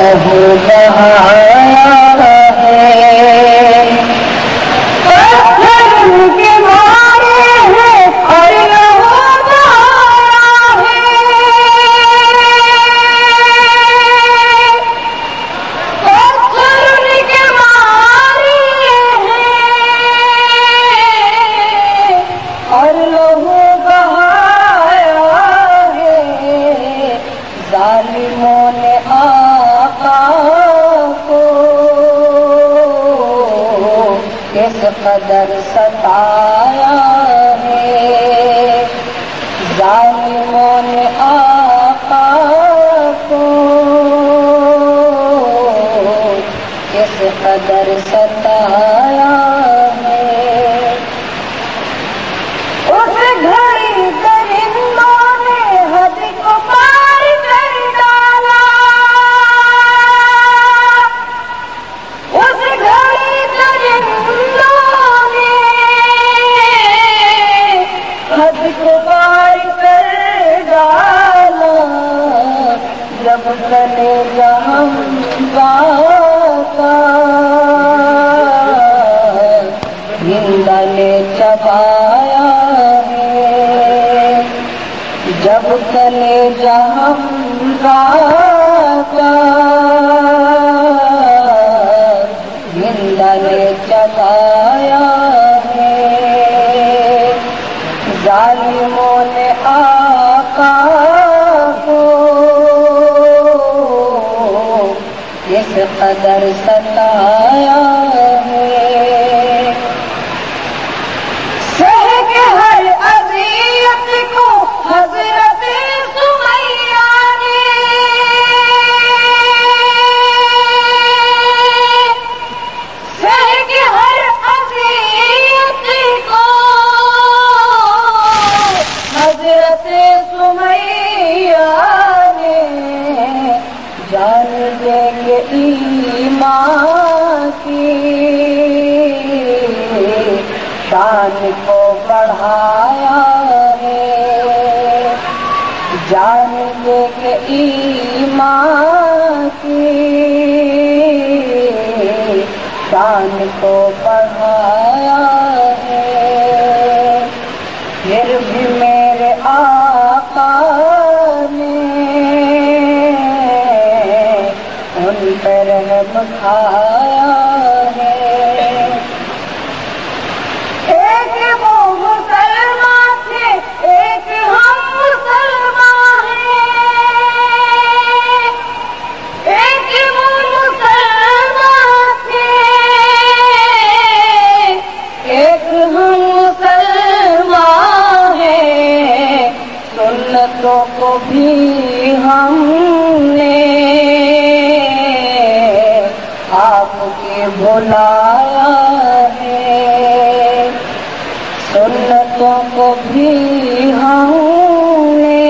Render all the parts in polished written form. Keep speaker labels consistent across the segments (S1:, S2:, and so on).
S1: لہو بہایا ہے، پتھر کے مارے ہیں اور لہو بہایا ہے، پتھر کے مارے ہیں اور لہو بہایا ہے، ظالموں نے آقا کو کس قدر ستایا ہے، ظالموں نے آقا کو کس قدر ستایا ہے۔ اس گھڑی درندوں نے حد کو پار کر ڈالا، اس گھڑی درندوں نے حد کو پار کر ڈالا، جب کلیجہ حمزہ کا زندہ نے چبایا ہے، جب کلیجہ حمزہ کا زندہ نے چبایا ہے، ظالموں نے آقا کو اس قدر ستایا ہے، سہ کے ہر اذیت کو حضرت سمیہ نے، سہ کے ہر اذیت کو حضرت سمیہ نے، جان دے کے ایمان کی شان کو بڑھایا ہے، جان دے کے ایمان کی شان کو بڑھایا ہے، پھر بھی میرے آقا نے ان پر رحم کھایا ہے۔ ایک وہ مسلمان تھے، ایک ہم مسلمان ہیں، ایک وہ مسلمان تھے، ایک ہم مسلمان ہیں، سنتوں کو بھی ہم نے آپ کے بلایا ہے، سنتوں کو بھی ہم نے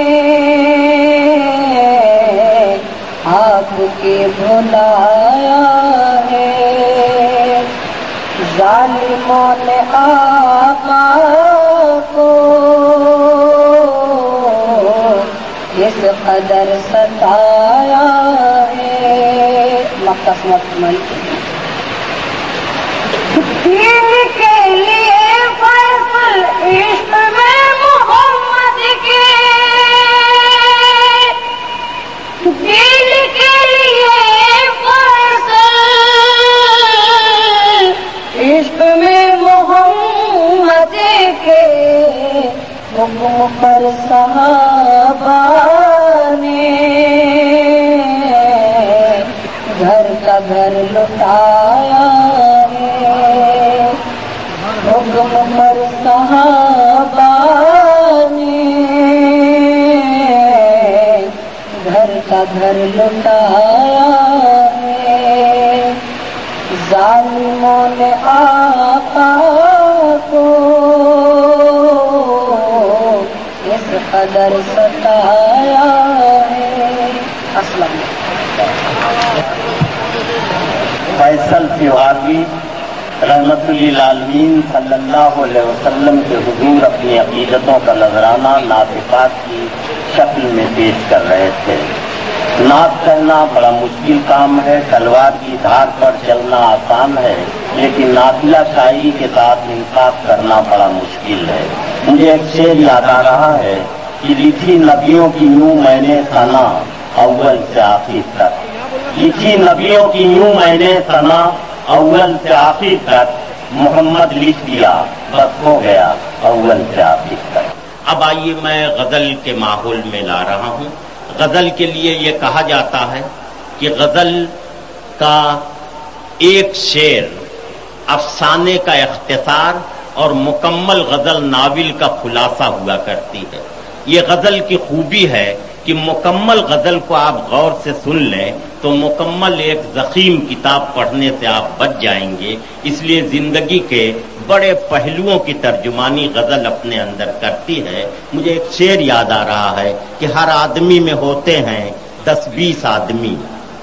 S1: آپ کے بلایا ہے، ظالموں نے آقا کو اس قدر ستایا ہے۔ مقصد مکمل دین کے لیے فیصل عشق میں محمد کے، دین کے لیے فیصل عشق میں محمد کے، حکم پر صحابہ نے گھر کا گھر لٹایا ہے، حکم پر صحابہ نے گھر کا گھر لٹایا ہے، ظالموں نے آقا کو اس قدر ستایا ہے۔ اسلم
S2: فیصل تیواری رحمت للعالمین صلی اللہ علیہ وسلم کے حضور اپنی عقیدتوں کا نذرانہ ناطقات کی شکل میں پیش کر رہے تھے۔ नात कहना बड़ा मुश्किल काम है, तलवार की धार पर चलना आसान है, लेकिन नाफिला शायरी के साथ इंसाफ करना बड़ा मुश्किल है। मुझे एक शेर याद आ रहा है कि लिखी नबियों की यूं मैंने सना अव्वल से आखिर तक, लिखी नबियों की यूं मैंने सना अव्वल से आखिर तक, मोहम्मद लिख दिया बस हो गया अव्वल से आखिर तक।
S3: अब आइए मैं गजल के माहौल में ला रहा हूं। गजल के लिए ये कहा जाता है कि गजल का एक शेर अफसाने का इख्तिसार और मुकम्मल गजल नाविल का खुलासा हुआ करती है। ये गजल की खूबी है कि मुकम्मल गजल को आप गौर से सुन लें तो मुकम्मल एक ज़ख़ीम किताब पढ़ने से आप बच जाएंगे। इसलिए जिंदगी के बड़े पहलुओं की तर्जुमानी गजल अपने अंदर करती है। मुझे एक शेर याद आ रहा है कि हर आदमी में होते हैं 10-20 आदमी,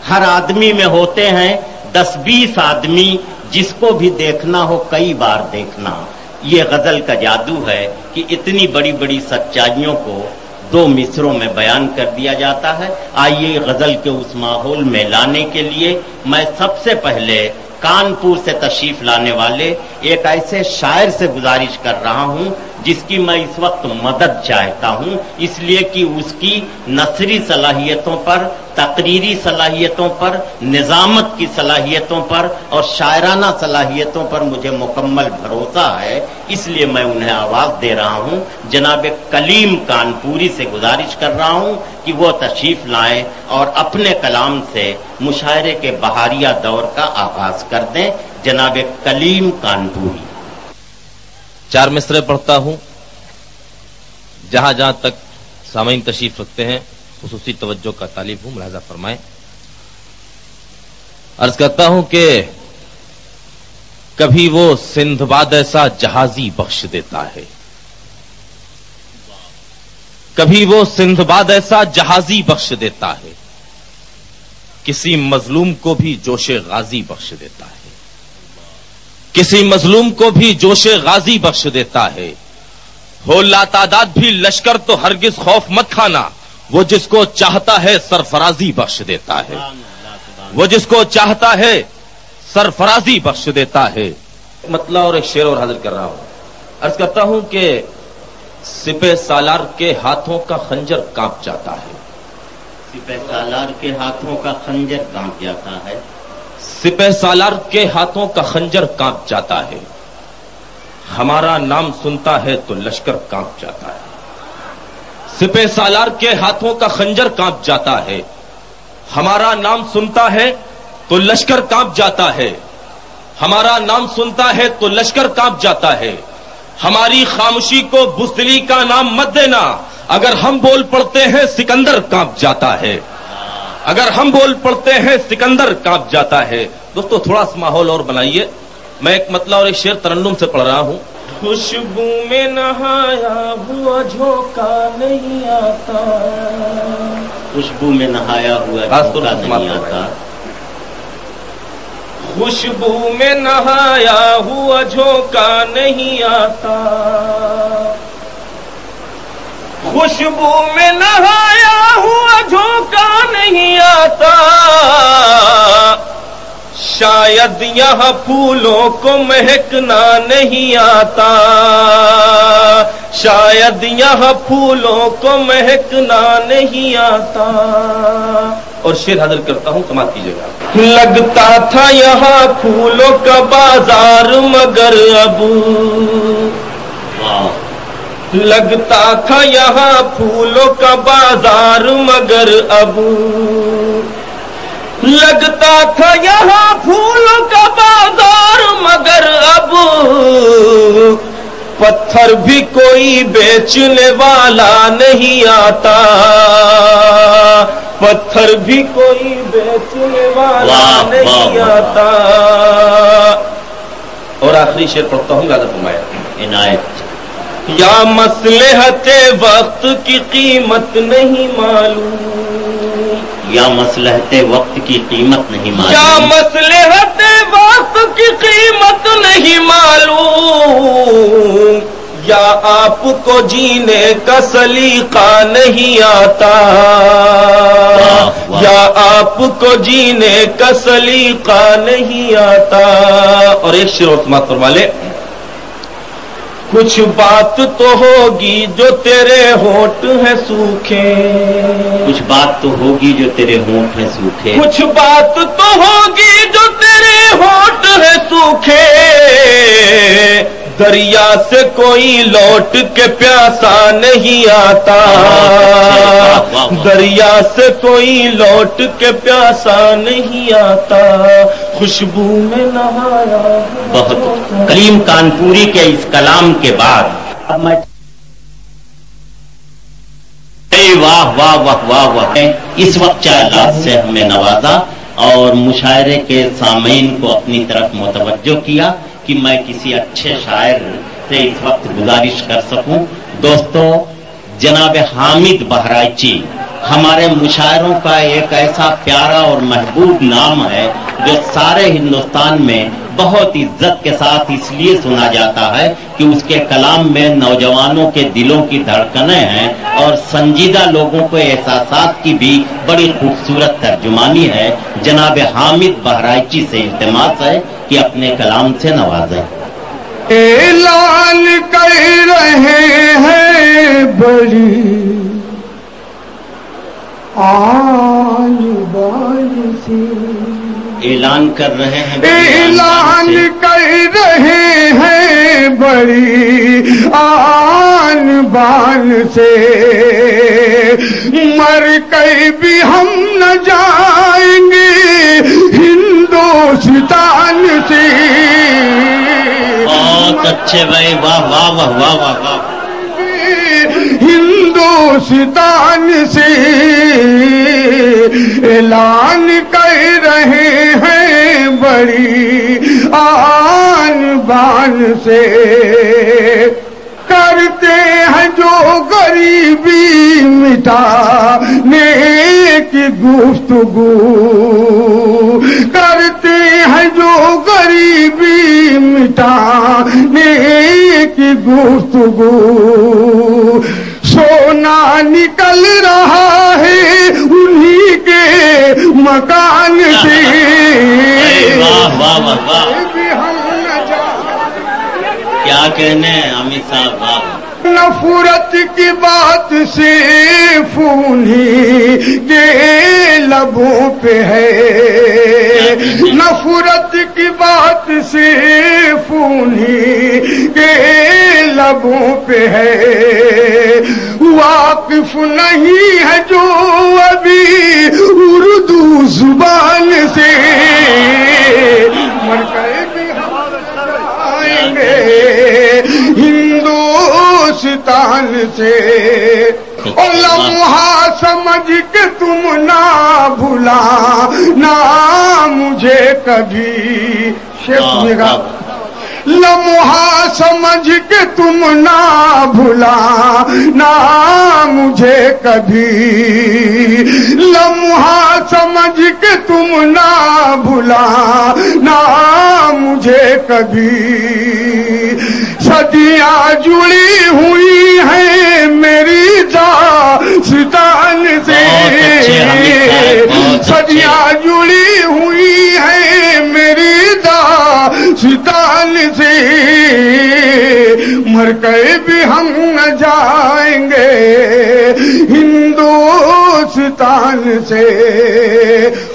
S3: हर आदमी में होते हैं 10-20 आदमी, जिसको भी देखना हो कई बार देखना। ये गजल का जादू है कि इतनी बड़ी बड़ी सच्चाइयों को 2 मिसरों में बयान कर दिया जाता है। आइए गजल के उस माहौल में लाने के लिए मैं सबसे पहले कानपुर से तशरीफ लाने वाले एक ऐसे शायर से गुजारिश कर रहा हूं जिसकी मैं इस वक्त मदद चाहता हूं, इसलिए कि उसकी नसरी सलाहियतों पर, तकरीरी सलाहियतों पर, निजामत की सलाहियतों पर और शायराना सलाहियतों पर मुझे मुकम्मल भरोसा है। इसलिए मैं उन्हें आवाज दे रहा हूं। जनाब कलीम कानपुरी से गुजारिश कर रहा हूं कि वो तशरीफ लाएं और अपने कलाम से मुशायरे के बहारिया दौर का आगाज कर दें। जनाब कलीम कानपुरी।
S4: 4 मिसरे पढ़ता हूं। जहां जहां तक सामईन तशरीफ रखते हैं खुसूसी तवज्जो का तालिब हूं, मुलाहजा फरमाएं। अर्ज करता हूं कि कभी वो सिंधबाद ऐसा जहाजी बख्श देता है, कभी वो सिंधबाद ऐसा जहाजी बख्श देता है, किसी मजलूम को भी जोशे गाजी बख्श देता है, किसी मजलूम को भी जोशे गाजी बख्श देता है। हो लातादाद भी लश्कर तो हरगिज खौफ मत खाना, वो जिसको चाहता है सरफराजी बख्श देता है, वो जिसको चाहता है सरफराजी बख्श देता है। मतलब और एक शेर और हाजिर कर रहा हूं। अर्ज करता हूं कि सिपह सालार के हाथों का खंजर कांप जाता है,
S3: सिपह सालार के हाथों का खंजर कांप जाता है,
S4: सिपह सालार के हाथों का खंजर कांप जाता है। हमारा नाम सुनता है तो लश्कर कांप जाता है, सिपह सालार के हाथों का खंजर कांप जाता है। हमारा नाम सुनता है तो लश्कर कांप जाता है, हमारा नाम सुनता है तो लश्कर कांप जाता है। हमारी खामोशी को बुज़दिली का नाम मत देना, अगर हम बोल पड़ते हैं सिकंदर कांप जाता है, अगर हम बोल पड़ते हैं सिकंदर कांप जाता है। दोस्तों थोड़ा सा माहौल और बनाइए। मैं एक मतलब और एक शेर तरन्नुम से पढ़ रहा हूं। खुशबू में नहाया हुआ झोंका नहीं आता,
S3: खुशबू में नहाया हुआ झोंका नहीं आता,
S4: खुशबू में नहाया हुआ झोंका नहीं आता, खुशबू में नहाया हुआ झोंका नहीं आता। शायद यहाँ फूलों को महकना नहीं आता, शायद यहाँ फूलों को महकना नहीं आता। और शेर हाजिर करता हूं, समाप्त कीजिएगा। लगता था यहाँ फूलों का बाजार मगर अब, लगता था यहाँ फूलों का बाजार मगर अब, लगता था यहाँ फूलों का बाजार मगर अब पत्थर भी कोई बेचने वाला नहीं आता, पत्थर भी कोई बेचने वाला नहीं आता। और आखिरी शेर पढ़ता हूँ, गाज़ा फरमाया
S3: इनायत।
S4: या मसलहते वक्त की कीमत नहीं मालूम,
S3: या मसलहते वक्त की कीमत नहीं मालूम,
S4: या मसलहते वक्त की कीमत नहीं मालूम, या आपको जीने का सलीका नहीं आता,
S3: वाह।
S4: या आपको जीने का सलीका नहीं आता। और एक शेर और समाप्त फरमा ले। कुछ बात तो होगी जो तेरे होठ है सूखे,
S3: कुछ बात तो होगी जो तेरे होंठ हैं सूखे,
S4: कुछ बात तो होगी जो तेरे होठ है सूखे, दरिया से कोई लौट के प्यासा नहीं आता, दरिया से कोई लौट के प्यासा नहीं आता, खुशबू में नहाया।
S3: बहुत करीम कानपुरी के इस कलाम के बाद अब मैं वाह वाह वाह वाह वाह। इस वक्त चाहत से हमें नवाजा और मुशायरे के सामीन को अपनी तरफ मुतवज्जो किया कि मैं किसी अच्छे शायर से इस वक्त गुजारिश कर सकूं। दोस्तों, जनाब हामिद बहराइची हमारे मुशायरों का एक ऐसा प्यारा और महबूब नाम है जो सारे हिंदुस्तान में बहुत इज्जत के साथ इसलिए सुना जाता है कि उसके कलाम में नौजवानों के दिलों की धड़कनें हैं और संजीदा लोगों को एहसासात की भी बड़ी खूबसूरत तर्जुमानी है। जनाब हामिद बहराइची से इल्तिमास है कि अपने कलाम से नवाजें।
S5: ऐलान कर रहे हैं बड़ी आन बान से,
S3: ऐलान कर रहे हैं,
S5: ऐलान कर रहे हैं बड़ी आन बान से, मर कर भी हम न जाएंगे हिंदुस्तान से।
S3: बहुत अच्छे भाई, वाह वाह वाह वाह वाह वाह।
S5: हिंदुस्तान से ऐलान कर रहे हैं बड़ी आन बान से, करते हैं जो गरीबी मिटाने की गुफ्तगू, करते हैं जो गरीबी मिटाने की गुफ्तगू, सोना निकल रहा है उन्हीं के मकान से।
S3: वाह वाह वाह वाह,
S5: भी हम न
S3: क्या कहने अमित साहब, वाह।
S5: नफरत की बात से फूनी के लबों पे है, नफरत की बात से फूनी के लबों पे है, वाकिफ नहीं है जो अभी उर्दू जुबान से, मर कर भी हम आएंगे हिंदुस्तान से। और लम्हा समझ के तुम ना भुला ना मुझे कभी, शेख मेरा लम्हा समझ के तुम ना भुला ना मुझे कभी, लम्हा समझ के तुम ना भुला ना मुझे कभी, सदियां जुड़ी हुई हैं मेरी दास्तान से, सदियां जुड़ी हुई हैं मेरी दास्तान से, मर कर भी हम न जाएंगे हिंदुस्तान से।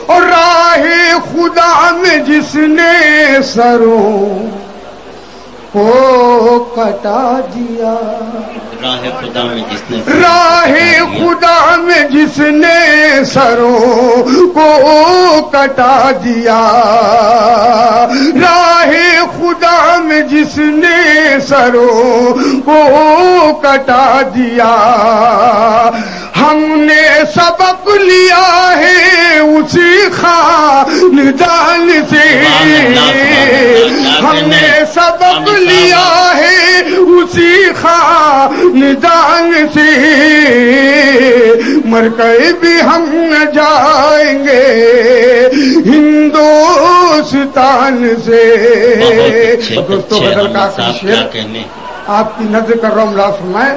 S5: और राहे खुदा में जिसने सरों को कटा दिया,
S3: राहे खुदा में जिसने,
S5: राहे खुदा में जिसने सरों को कटा दिया, राहे खुदा में जिसने सरों को कटा दिया, हमने सबक लिया है उसी खानदान से, हमने सबक लिया है उसी खानदान से, मर कर भी हम न जाएंगे हिंदुस्तान से। दोस्तों, गजल का शेर आपकी नजर कर रहा हूं, लास्ट में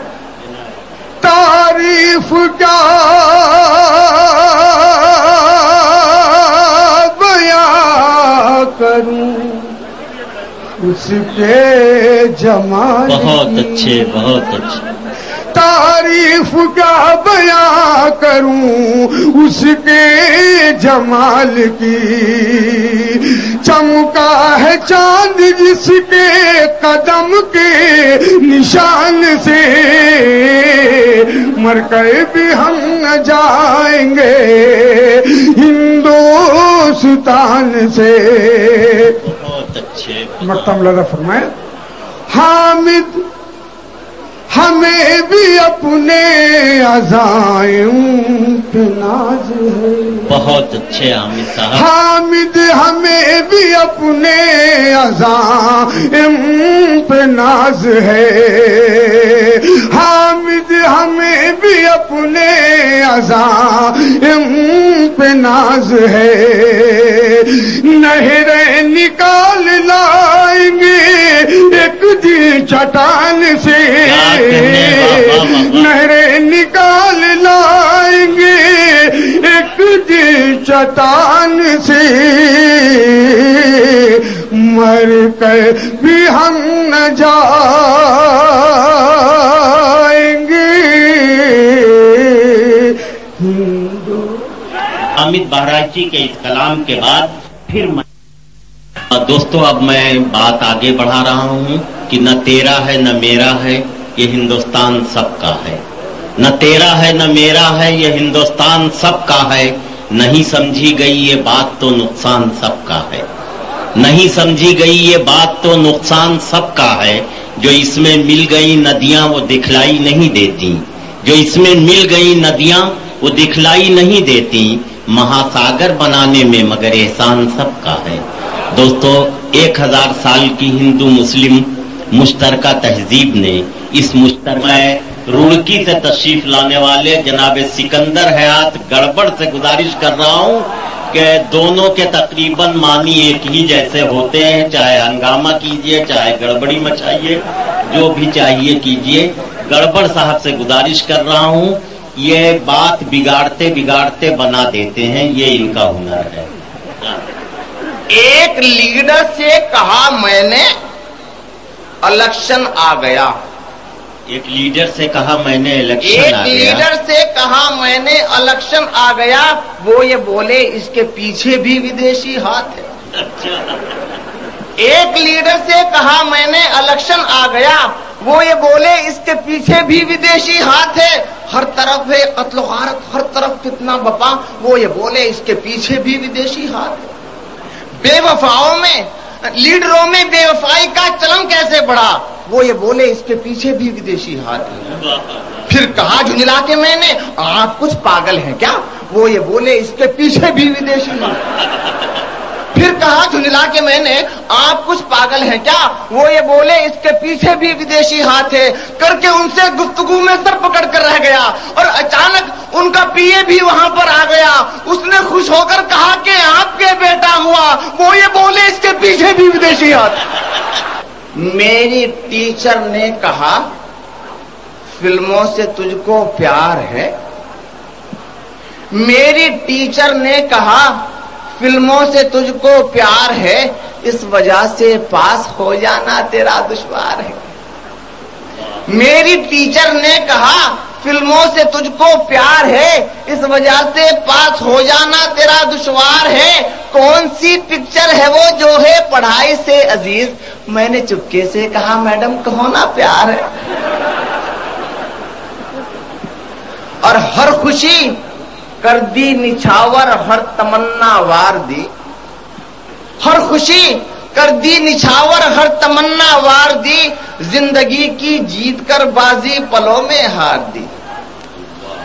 S5: तारीफ क्या उसके जमाल
S3: बहुत अच्छे, बहुत अच्छे।
S5: तारीफ क्या बयां करूं उसके जमाल की, चमका है चांद जिसके कदम के निशान से, मर कर भी हम न जाएंगे हिंदुस्तान से।
S3: बहुत अच्छे।
S5: मक्तम लगा फरमाए, हामिद हमें भी अपने अज़ाइम पे नाज है।
S3: बहुत अच्छे हामिद साहब।
S5: हामिद हमें भी अपने अज़ाइम पे नाज है, हामिद हमें भी अपने अज़ाइम पे नाज है। नहरें निकाल लाएंगे एक दिन चट्टान से, नहरें निकाल लाएंगे एक दिन चट्टान से, मर कर भी हम न जाएंगे हिंदू।
S3: हामिद बहराइची के इस कलाम के बाद फिर दोस्तों अब मैं बात आगे बढ़ा रहा हूं कि न तेरा है न मेरा है ये हिंदुस्तान सबका है, न तेरा है न मेरा है ये हिंदुस्तान सबका है, नहीं समझी गई ये बात तो नुकसान सबका है, नहीं समझी गई ये बात तो नुकसान सबका है, जो इसमें मिल गई नदियां वो दिखलाई नहीं देती, जो इसमें मिल गई नदियां वो दिखलाई नहीं देती, महासागर बनाने में मगर एहसान सबका है। दोस्तों 1000 साल की हिंदू मुस्लिम मुश्तरका तहजीब ने इस मुश्तरका रुड़की से तशरीफ लाने वाले जनाब सिकंदर हयात गड़बड़ से गुजारिश कर रहा हूं कि दोनों के तकरीबन मानी एक ही जैसे होते हैं, चाहे हंगामा कीजिए चाहे गड़बड़ी मचाइए, जो भी चाहिए कीजिए। गड़बड़ साहब से गुजारिश कर रहा हूं, ये बात बिगाड़ते बिगाड़ते बना देते हैं, ये इनका हुनर है।
S6: एक लीडर से कहा मैंने इलेक्शन आ गया,
S3: एक लीडर से कहा मैंने इलेक्शन आ गया,
S6: एक लीडर से कहा मैंने इलेक्शन आ गया, वो ये बोले इसके पीछे भी विदेशी हाथ है। एक लीडर से कहा मैंने इलेक्शन आ गया, वो ये बोले इसके पीछे भी विदेशी हाथ है, हर तरफ है कत्ल गारत, हर तरफ फितना बपा, वो ये बोले इसके पीछे भी विदेशी हाथ है। बेवफाओं में लीडरों में बेवफाई का चलन कैसे बढ़ा, वो ये बोले इसके पीछे भी विदेशी हाथ है। फिर कहा झुंझला के मैंने आप कुछ पागल हैं क्या, वो ये बोले इसके पीछे भी विदेशी हाथ। फिर कहा झुंझला के मैंने आप कुछ पागल हैं क्या, वो ये बोले इसके पीछे भी विदेशी हाथ है। करके उनसे गुफ्तगू में सर पकड़ कर रह गया और अचानक उनका पीए भी वहां पर आ गया। उसने खुश होकर कहा कि आपके बेटा हुआ, वो ये बोले इसके पीछे भी विदेशी हाथ। मेरी टीचर ने कहा फिल्मों से तुझको प्यार है, मेरी टीचर ने कहा फिल्मों से तुझको प्यार है, इस वजह से पास हो जाना तेरा दुश्वार है। मेरी टीचर ने कहा फिल्मों से तुझको प्यार है, इस वजह से पास हो जाना तेरा दुश्वार है। कौन सी पिक्चर है वो जो है पढ़ाई से अजीज, मैंने चुपके से कहा मैडम कहो ना प्यार है। और हर खुशी कर दी निछावर, हर तमन्ना वार दी, हर खुशी कर दी निछावर, हर तमन्ना वार दी, जिंदगी की जीत कर बाजी पलों में हार दी।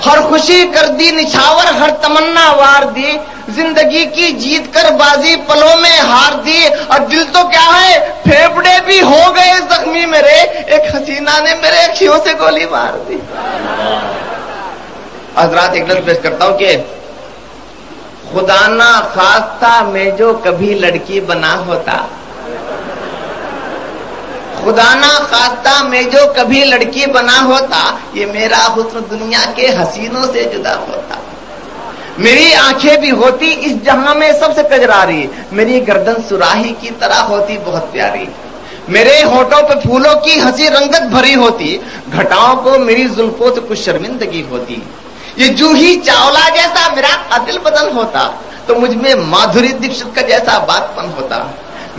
S6: हर खुशी कर दी निछावर, हर तमन्ना वार दी, जिंदगी की जीत कर बाजी पलों में हार दी। और दिल तो क्या है फेफड़े भी हो गए जख्मी मेरे, एक हसीना ने मेरे अखियों से गोली मार दी। हजरात एक लफ्ज़ पेश करता हूं कि खुदा ना खास्ता मैं जो कभी लड़की बना होता, खुदा ना खास्ता मैं जो कभी लड़की बना होता, ये मेरा हुस्न दुनिया के हसीनों से जुदा होता। मेरी आंखें भी होती इस जहां में सबसे कजरारी, मेरी गर्दन सुराही की तरह होती बहुत प्यारी। میرے ہونٹوں پہ پھولوں کی ہنسی رنگت بھری ہوتی، گھٹاؤں کو میری زلفوں سے کچھ شرمندگی ہوتی، یہ جوہی چاولا جیسا میرا قاتل بدن ہوتا تو مجھ میں مادھوری دکشت کا جیسا بات پن ہوتا،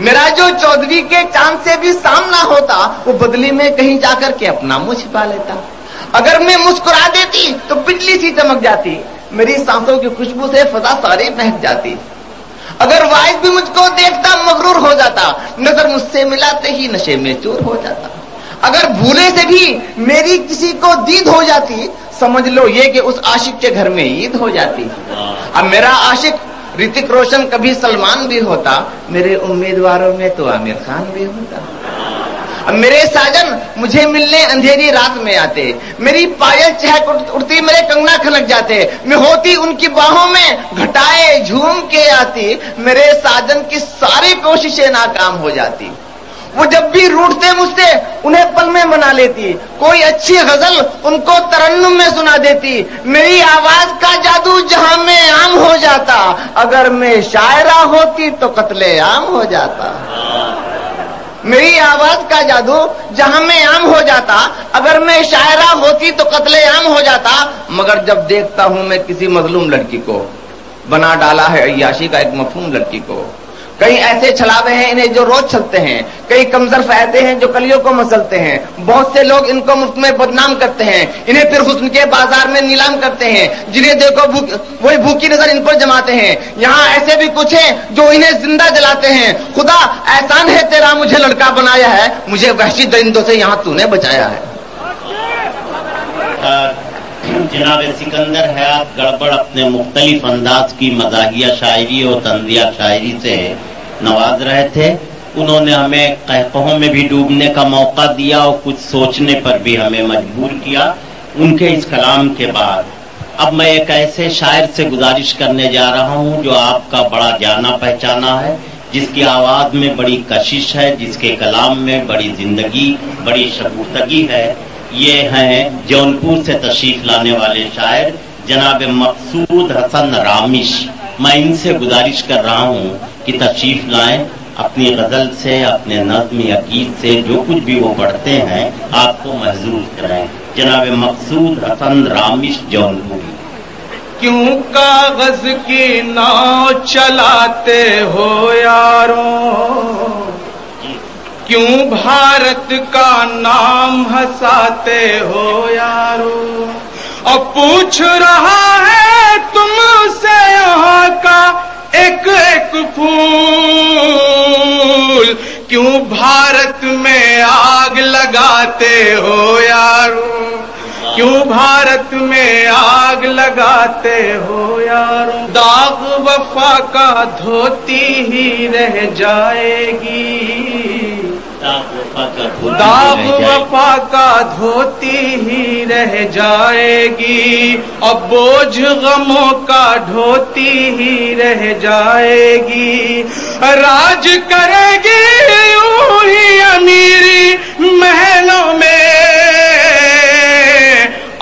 S6: میرا جو چودھری کے چاند سے بھی سامنا ہوتا وہ بدلی میں کہیں جا کر کے اپنا منہ چھپا لیتا، اگر میں مسکرا دیتی تو بجلی سی چمک جاتی، میری سانسوں کی خوشبو سے فضا ساری مہک جاتی، اگر وائز بھی مجھ کو دیکھتا مغرور ہو جاتا، نظر مجھ سے ملاتے ہی نشے میں چور ہو جاتا، اگر بھولے سے بھی میری کسی کو دید ہو جاتی، سمجھ لو یہ کہ اس عاشق کے گھر میں عید ہو جاتی۔ اب میرا عاشق رتک روشن کبھی سلمان بھی ہوتا، میرے امیدواروں میں تو عامر خان بھی ہوتا، اب میرے ساجن مجھے ملنے اندھیری رات میں آتے، میری پائل چہک اٹھتی، میرے کنگنا کھنک جاتے، میں ہوتی ان کی باہوں میں گھٹائے جھوم کے آتی، میرے ساجن کی ساری کوششیں ناکام ہو جاتی، وہ جب بھی روٹتے مجھ سے انہیں پل میں بنا لیتی، کوئی اچھی غزل ان کو ترنم میں سنا دیتی، میری آواز کا جادو جہاں میں عام ہو جاتا، اگر میں شاعرہ ہوتی تو قتل عام ہو جاتا، میری آواز کا جادو جہاں میں عام ہو جاتا، اگر میں شاعرہ ہوتی تو قتل عام ہو جاتا، مگر جب دیکھتا ہوں میں کسی مظلوم لڑکی کو، بنا ڈالا ہے عیاشی کا ایک مفہوم لڑکی کو، کئی ایسے چھلاوے ہیں انہیں جو روز چھلتے ہیں، کئی کمزرف ایسے ہیں جو کلیوں کو مسلتے ہیں، بہت سے لوگ ان کو مفت میں بدنام کرتے ہیں، انہیں پھر حسن کے بازار میں نیلام کرتے ہیں، جنہیں دیکھو وہی بھوکی نظر ان پر جماتے ہیں، یہاں ایسے بھی کچھ ہیں جو انہیں زندہ جلاتے ہیں، خدا احسان ہے تیرا مجھے لڑکا بنایا ہے، مجھے وحشی درندوں سے یہاں تو نے بچایا ہے۔
S3: جناب سکندر حیات گڑبڑ اپنے مختلف انداز کی مزاحیہ شاعری اور طنزیہ شاعری سے نواز رہے تھے، انہوں نے ہمیں قہقہوں میں بھی ڈوبنے کا موقع دیا اور کچھ سوچنے پر بھی ہمیں مجبور کیا۔ ان کے اس کلام کے بعد اب میں ایک ایسے شاعر سے گزارش کرنے جا رہا ہوں جو آپ کا بڑا جانا پہچانا ہے، جس کی آواز میں بڑی کشش ہے، جس کے کلام میں بڑی زندگی، بڑی شگفتگی ہے۔ یہ ہیں جونپور سے تشریف لانے والے شاعر جناب مقصود حسن رامش۔ میں ان سے گزارش کر رہا ہوں کہ تشریف لائیں، اپنی غزل سے، اپنے نظم عقید سے جو کچھ بھی وہ پڑھتے ہیں آپ کو محظوظ کریں۔ جناب مقصود حسن رامش جونپور۔
S7: کیوں کاغذ کی ناؤ چلاتے ہو یاروں، کیوں بھارت کا نام ہنساتے ہو یارو، اور پوچھ رہا ہے تم سے یہاں کا ایک ایک پھول، کیوں بھارت میں آگ لگاتے ہو یارو، کیوں بھارت میں آگ لگاتے ہو یارو، داغ وفا کا دھوتی ہی رہ جائے گی، داغ وفا کا دھوتی ہی رہ جائے گی، اور بوجھ غموں کا ڈھوتی ہی رہ جائے گی، راج کرے گی یوں ہی امیری محلوں میں،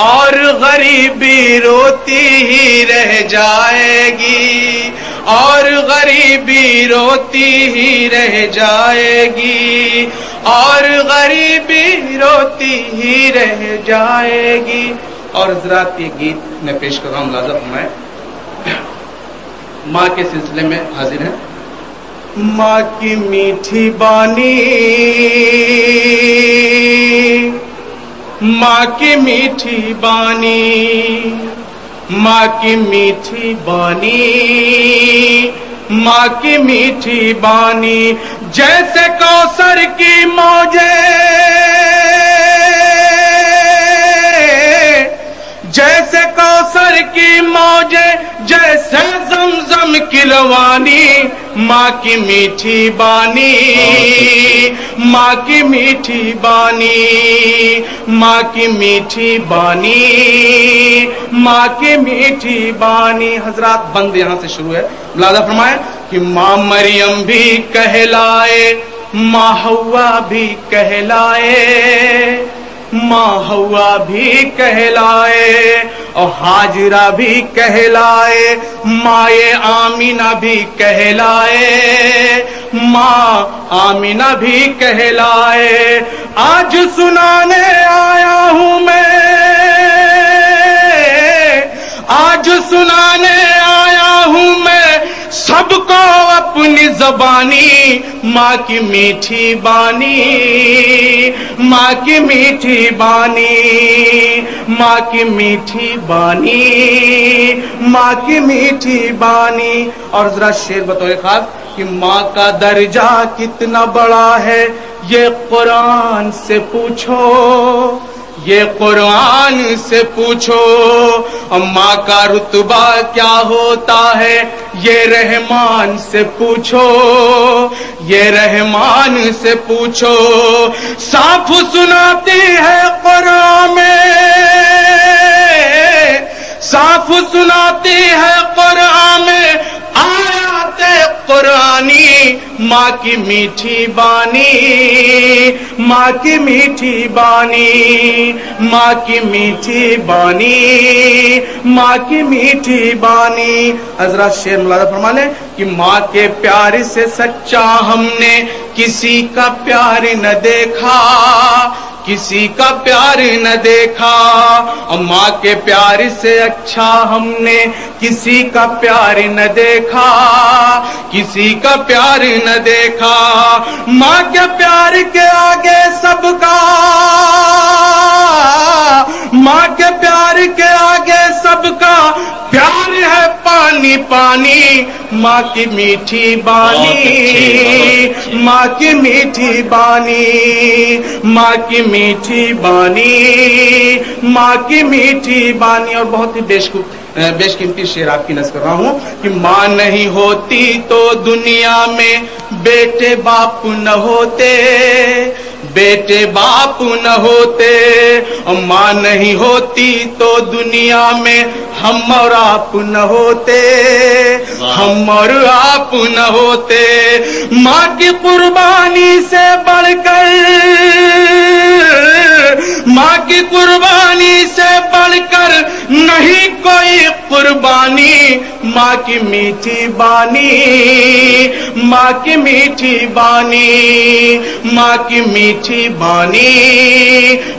S7: اور غریبی روتی ہی رہ جائے گی، اور غریبی روتی ہی رہ جائے گی، اور غریبی روتی ہی رہ جائے گی۔ اور حضرات یہ گیت میں پیش کر رہا ہوں، ملاحظہ فرمائیں، ماں کے سلسلے میں حاضر ہیں۔ ماں کی میٹھی بانی، ماں کی میٹھی بانی، ماں کی میٹھی بانی، ماں کی میٹھی بانی، جیسے کوثر کی موجیں، جیسے کوثر کی موجیں، جیسے زمزم کی روانی، ماں کی میٹھی بانی، ماں کی میٹھی بانی، ماں کی میٹھی بانی، ماں کی میٹھی بانی۔ حضرات بند یہاں سے شروع ہے، ملاحظہ فرمائیں کہ ماں مریم بھی کہلائے، ماں حوا بھی کہلائے، माँ हवा भी कहलाए और हाजरा भी कहलाए, माए आमीना भी कहलाए, माँ आमीना भी कहलाए। आज सुनाने आया हूँ मैं, आज सुनाने आया हूँ मैं सबको अपनी ज़बानी, माँ की मीठी बानी, माँ की मीठी बानी, माँ की मीठी बानी, माँ की मीठी बानी। और जरा शेर बतौर खास कि माँ का दर्जा कितना बड़ा है ये कुरान से पूछो, ये कुरान से पूछो। माँ का रुतबा क्या होता है ये रहमान से पूछो, ये रहमान से पूछो। साफ सुनाती है कुरान में, साफ सुनाती है कुरान में आयाते कुरानी, माँ की मीठी बानी, माँ की मीठी बानी, माँ की मीठी बानी, माँ की मीठी बानी। हजरत शेर मुलादा फरमा लें कि माँ के प्यार से सच्चा हमने किसी का प्यार न देखा, किसी का प्यार न देखा। और माँ के प्यार से अच्छा हमने किसी का प्यार न देखा, किसी का प्यार न देखा। माँ के प्यार के आगे सबका, माँ के प्यार के आगे सबका प्यार है पानी पानी। माँ की मीठी बानी, माँ की मीठी बानी, माँ की मीठी बानी, माँ की मीठी बानी। और बहुत ही बेशकीमती शेर आपकी नज़र कर रहा हूँ कि माँ नहीं होती तो दुनिया में बेटे बाप न होते, बेटे बाप न होते। और माँ नहीं होती तो दुनिया में हम और आप न होते, हम और आप न होते। माँ की कुर्बानी से बढ़कर, माँ की कुर्बानी से बढ़कर नहीं कोई कुर्बानी। माँ की मीठी बानी, माँ की मीठी बानी, माँ की मीठी बानी,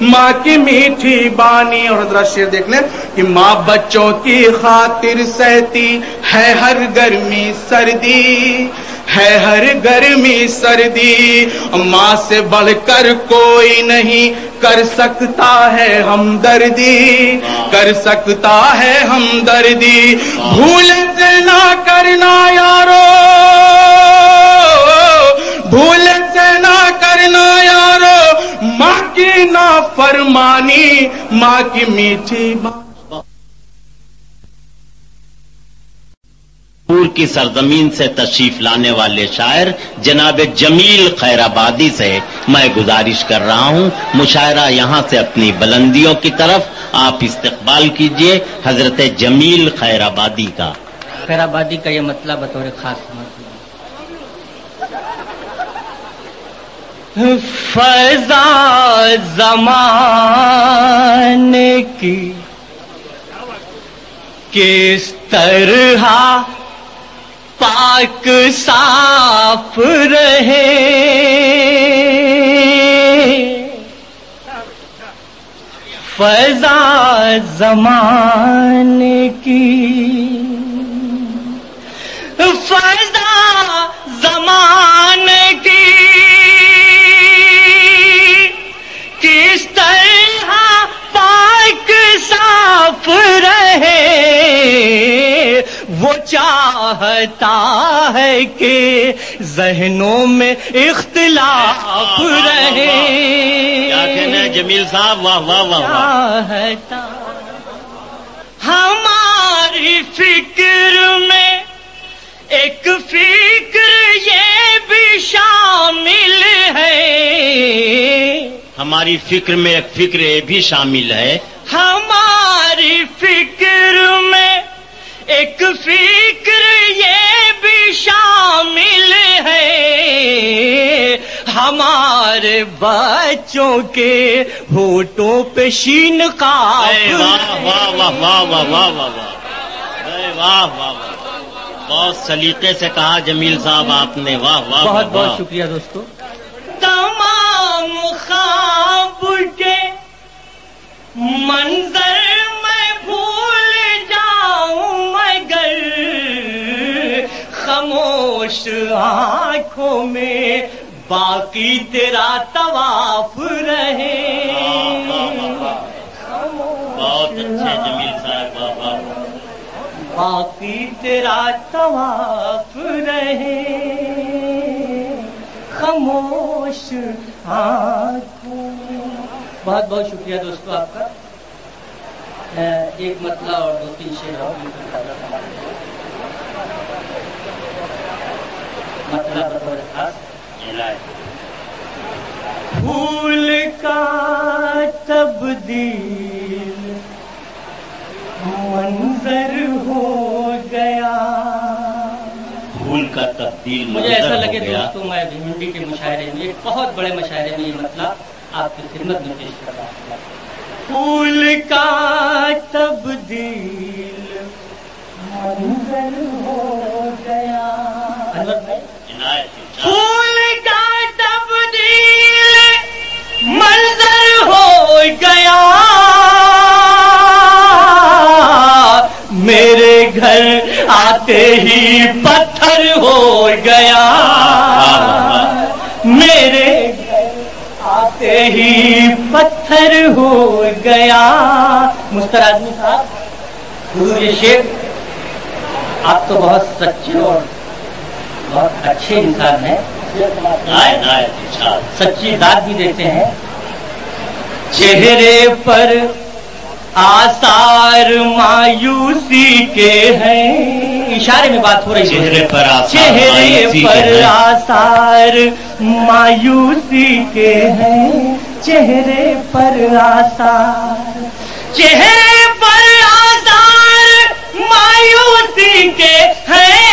S7: माँ की मीठी बानी। और जरा शेर देख लें कि माँ बच्चों की खातिर सहती है हर गर्मी सर्दी, है हर गर्मी सर्दी। माँ से बढ़कर कोई नहीं कर सकता है हमदर्दी, कर सकता है हमदर्दी। भूल से ना करना यारो, भूल से ना करना यारो माँ की नाफरमानी, माँ की मीठी बात।
S3: पूर की सरजमीन से तशरीफ लाने वाले शायर जनाब जमील खैराबादी से मैं गुजारिश कर रहा हूं, मुशायरा यहां से अपनी बुलंदियों की तरफ आप इस्तकबाल कीजिए हजरत जमील खैराबादी का।
S8: खैराबादी का ये मतलब बतौर खास फैजा ज़माने की किस तरह पाक साफ रहे, फैजा ज़माने की, फैजा ज़माने की किस तरह पाक साफ रहे। वो चाहता है कि ज़हनों में इख्तिलाफ रहे।
S3: क्या कहना है जमील साहब, वाह वाह वाह वाह।
S8: चाहता हमारी फिक्र में एक फिक्र ये भी शामिल है,
S3: हमारी फिक्र में एक फिक्र ये भी शामिल है,
S8: हमारी फिक्र में एक फिक्र ये भी शामिल है। ہمارے بچوں کے ہونٹوں پہ شین قاف.
S3: واہ واہ واہ واہ واہ واہ واہ واہ واہ واہ، بہت سلیقے سے کہا جمیل صاحب آپ نے. واہ واہ،
S8: بہت بہت شکریہ دوستو. تمام خواب کے منظر میں بھول جاؤں مگر خاموش آنکھوں میں باقی تیرا طواف رہے.
S3: بہت اچھے جمیل صاحب، واہ واہ.
S8: باقی تیرا طواف رہے خاموش آنکھوں میں. بہت بہت شکریہ دوستو آپ کا. ایک مطلب اور 2-3 شعر اور مطلب بطور خاص. پھول کا تبدیل منظر ہو گیا.
S3: پھول کا تبدیل
S8: مجھے ایسا
S3: منظر
S8: لگے
S3: ہو گیا.
S8: دوستوں میں بھنڈی کے مشاعرے میں، ایک بہت بڑے مشاعرے میں یہ مطلب آپ کی خدمت میں پیش کر رہا ہوں. پھول کا تبدیل منظر ہو گیا. پھول کا تبدیل منظر ہو گیا میرے گھر آتے ہی پتھر ہو گیا. میرے گھر آتے ہی پتھر ہو گیا. مستر آدمی صاحب، حضور یہ شعر آپ تو بہت سچے اور بہت اچھے انسان ہیں، سچی داد بھی دیتے ہیں. چہرے پر آثار مایوسی کے ہیں. اشارے میں بات ہو رہی ہے. چہرے پر آثار مایوسی کے ہیں. چہرے پر آثار، چہرے پر آثار مایوسی کے ہیں.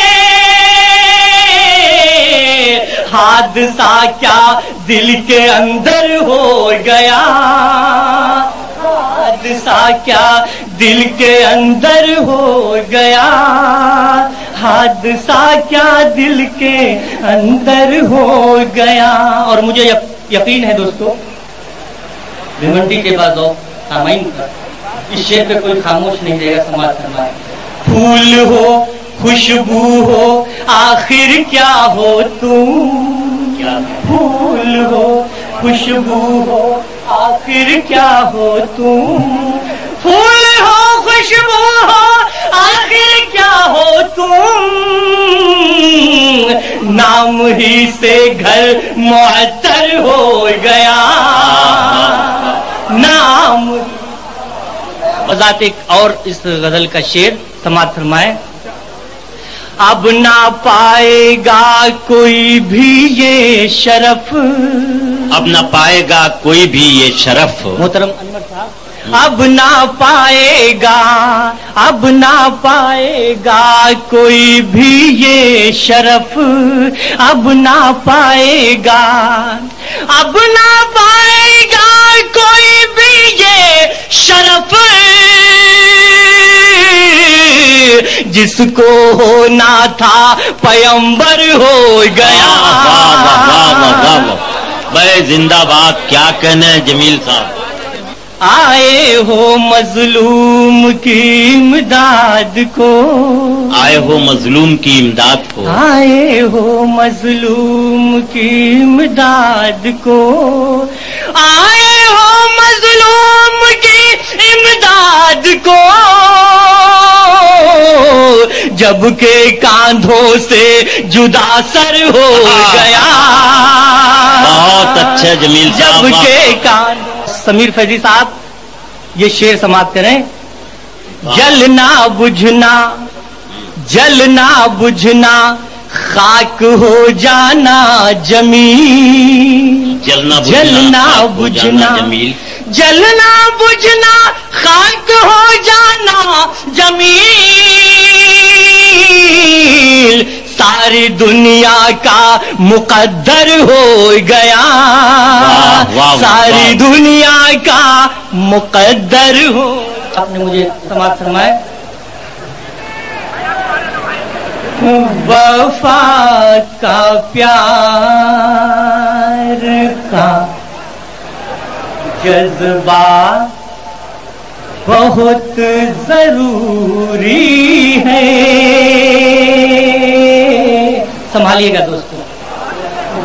S8: حادثہ کیا دل کے اندر ہو گیا. حادثہ کیا دل کے اندر ہو گیا. حادثہ کیا دل کے اندر ہو گیا. اور مجھے یقین ہے دوستو، بھیونڈی کے بعد سامعین کا اس شعر پہ کوئی خاموش نہیں رہے گا. سماعت فرمائیں. پھول ہو خوشبو ہو آخر کیا ہو تم. پھول ہو خوشبو ہو آخر کیا ہو تم. پھول ہو خوشبو ہو آخر کیا ہو تم. نام ہی سے گھر معطر ہو گیا. نام بذات ایک اور اس غزل کا شعر سماعت فرمائیں. اب نہ پائے گا کوئی بھی یہ شرف.
S3: اب نہ پائے گا کوئی بھی یہ شرف.
S8: محترم انور صاحب، اب نہ پائے گا، اب نہ پائے گا کوئی بھی یہ شرف. اب نہ پائے گا، اب نہ پائے گا کوئی بھی یہ شرف. جس کو ہونا تھا پیمبر ہو گیا.
S3: بھائی زندہ باد، کیا کہنے جمیل صاحب.
S8: آئے ہو مظلوم کی امداد کو.
S3: آئے ہو مظلوم کی امداد کو.
S8: آئے ہو مظلوم کی امداد کو. آئے ہو مظلوم کی امداد کو. جب کہ کاندھوں سے جدا سر ہو گیا.
S3: بہت اچھے جمیل صاحب.
S8: جب کہ کاندھوں. سمیر فیضی صاحب یہ شعر سماعت کریں. جلنا بجھنا، جلنا بجھنا خاک ہو جانا جمیل. جلنا بجھنا
S3: جمیل.
S8: جلنا بجھنا خاک ہو جانا جمیل. ساری ساری دنیا کا مقدر ہو گیا، ساری دنیا کا مقدر ہو. آپ نے مجھے سماعت فرمایا. وفا کا پیار کا جذبہ بہت ضروری ہے. سنبھالیے گا دوستو.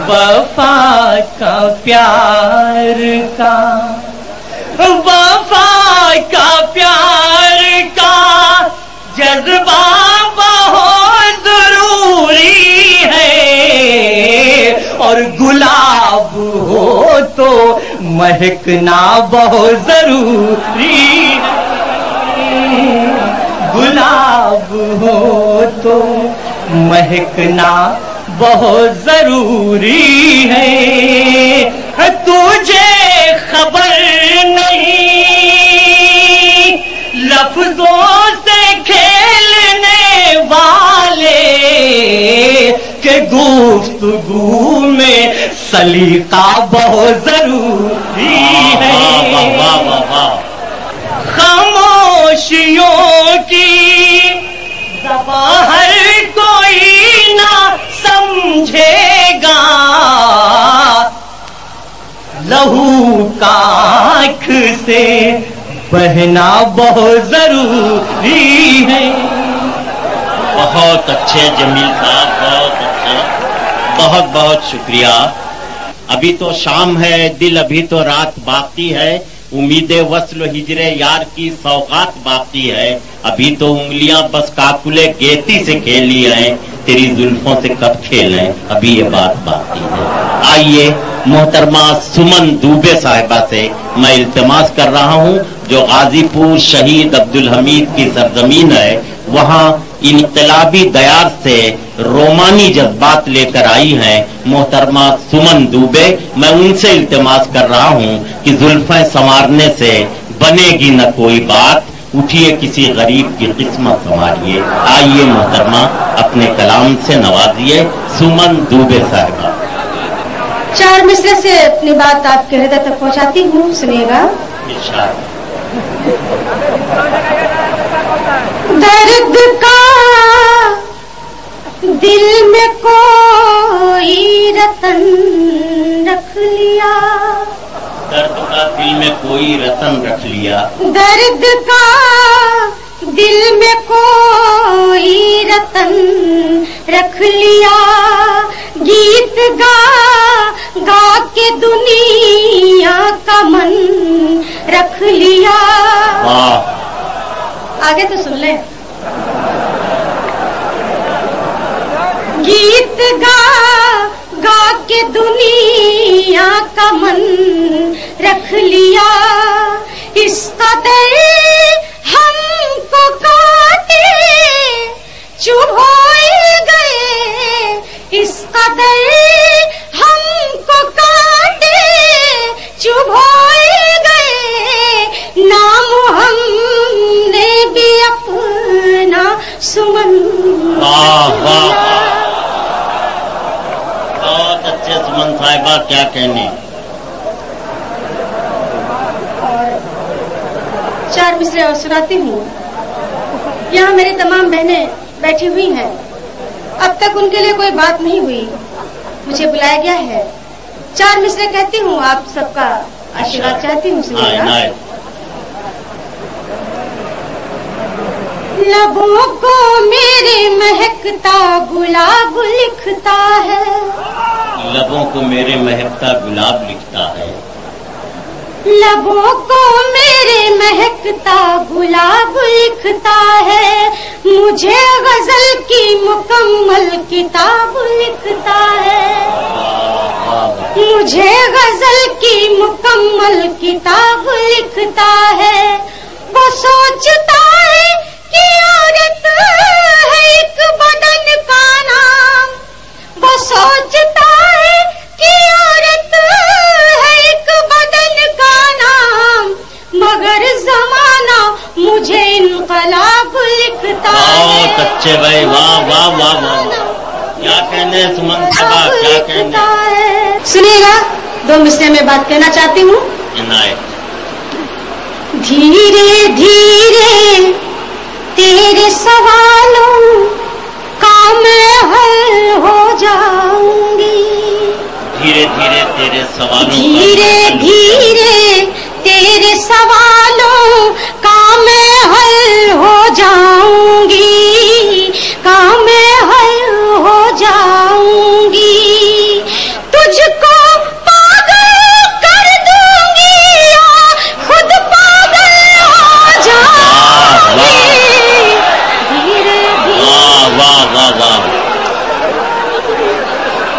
S8: وفا کا پیار کا، وفا کا پیار کا جذبہ بہت ضروری ہے، اور گلاب ہو تو مہکنا بہت ضروری ہے. گلاب ہو تو مہکنا بہت ضروری ہے. تجھے خبر نہیں لفظوں سے کھیلنے والے کہ گفتگو میں سلیقہ بہت ضروری ہے. خاموشیوں کی زبان ہر کوئی نہ سمجھے گا، لہو کا آنکھ سے بہنا بہت ضروری ہے.
S3: بہت اچھے جمیل صاحب، بہت اچھے، بہت بہت شکریہ. ابھی تو شام ہے، دل ابھی تو رات باقی ہے، امید وصل و ہجر یار کی سوغات باقی ہے. ابھی تو انگلیاں بس کاکلے گیتی سے کھیلی ہیں، تیری زلفوں سے کب کھیلیں، ابھی یہ بات باقی ہے. آئیے محترمہ سمن دوبے صاحبہ سے میں التماس کر رہا ہوں، جو غازی پور شہید عبدالحمید کی سرزمین ہے، وہاں انقلابی دیار سے رومانی جذبات لے کر آئی ہیں محترمہ سمن دوبے. میں ان سے التماس کر رہا ہوں کہ زلفیں سنوارنے سے بنے گی نہ کوئی بات، اٹھیے کسی غریب کی قسمت سنواریے. آئیے محترمہ اپنے کلام سے نوازیے سمن دوبے صاحبہ.
S1: 4 مصرے سے اپنی بات آپ کے ہردے تک پہنچاتی ہوں، سنیے گا. درد کا دل میں کوئی رتن رکھ لیا،
S3: درد کا دل میں کوئی رتن رکھ لیا،
S1: درد کا دل میں کوئی رتن رکھ لیا، گیت گا گا کے دنیا کا من رکھ لیا. آگے تو سن لیں. گیت گا گا کے دنیا کا من رکھ لیا، اس قدر ہم کو کاٹے چبھوئے گئے، اس قدر ہم کو کاٹے چبھوئے گئے، نام ہم نے بھی اپنا سمن.
S3: بہت اچھے سمن صاحبہ، کیا کہنے.
S1: 4 مصرے اور سناتی ہوں. یہاں میری تمام بہنیں بیٹھی ہوئی ہیں، اب تک ان کے لیے کوئی بات نہیں ہوئی، مجھے بلایا گیا ہے. 4 مصرے کہتی ہوں، آپ سب کا آشیرواد چاہتی ہوں. سنیے گا. لبوں کو میرے مہکتا گلاب لکھتا ہے،
S3: لبوں کو میرے مہکتا گلاب لکھتا ہے،
S1: لبوں کو میرے مہکتا گلاب لکھتا ہے، مجھے غزل کی مکمل کتاب لکھتا ہے، مجھے غزل کی مکمل کتاب لکھتا ہے. وہ سوچتا ہے کہ عورت ہے ایک بدن کا نام، وہ سوچتا ہے کہ عورت ہے ایک بدن کا نام، مگر زمانہ مجھے انقلاب لکھتا ہے.
S3: بہت اچھے بھائی، واہ واہ واہ واہ. क्या कहने सुमन सबा, क्या कहने?
S1: सुनिएगा, 2 मिसरे में बात कहना चाहती हूँ। धीरे धीरे तेरे सवालों का मैं हल हो जाऊंगी।
S3: धीरे धीरे तेरे सवालों,
S1: धीरे धीरे तेरे सवालों का मैं हल हो जाऊंगी, का मैं हल हो जाऊंगी। तुझको पागल कर दूंगी या खुद पागल हो जाऊंगी। धीरे धीरे
S3: वाह वाह वाह,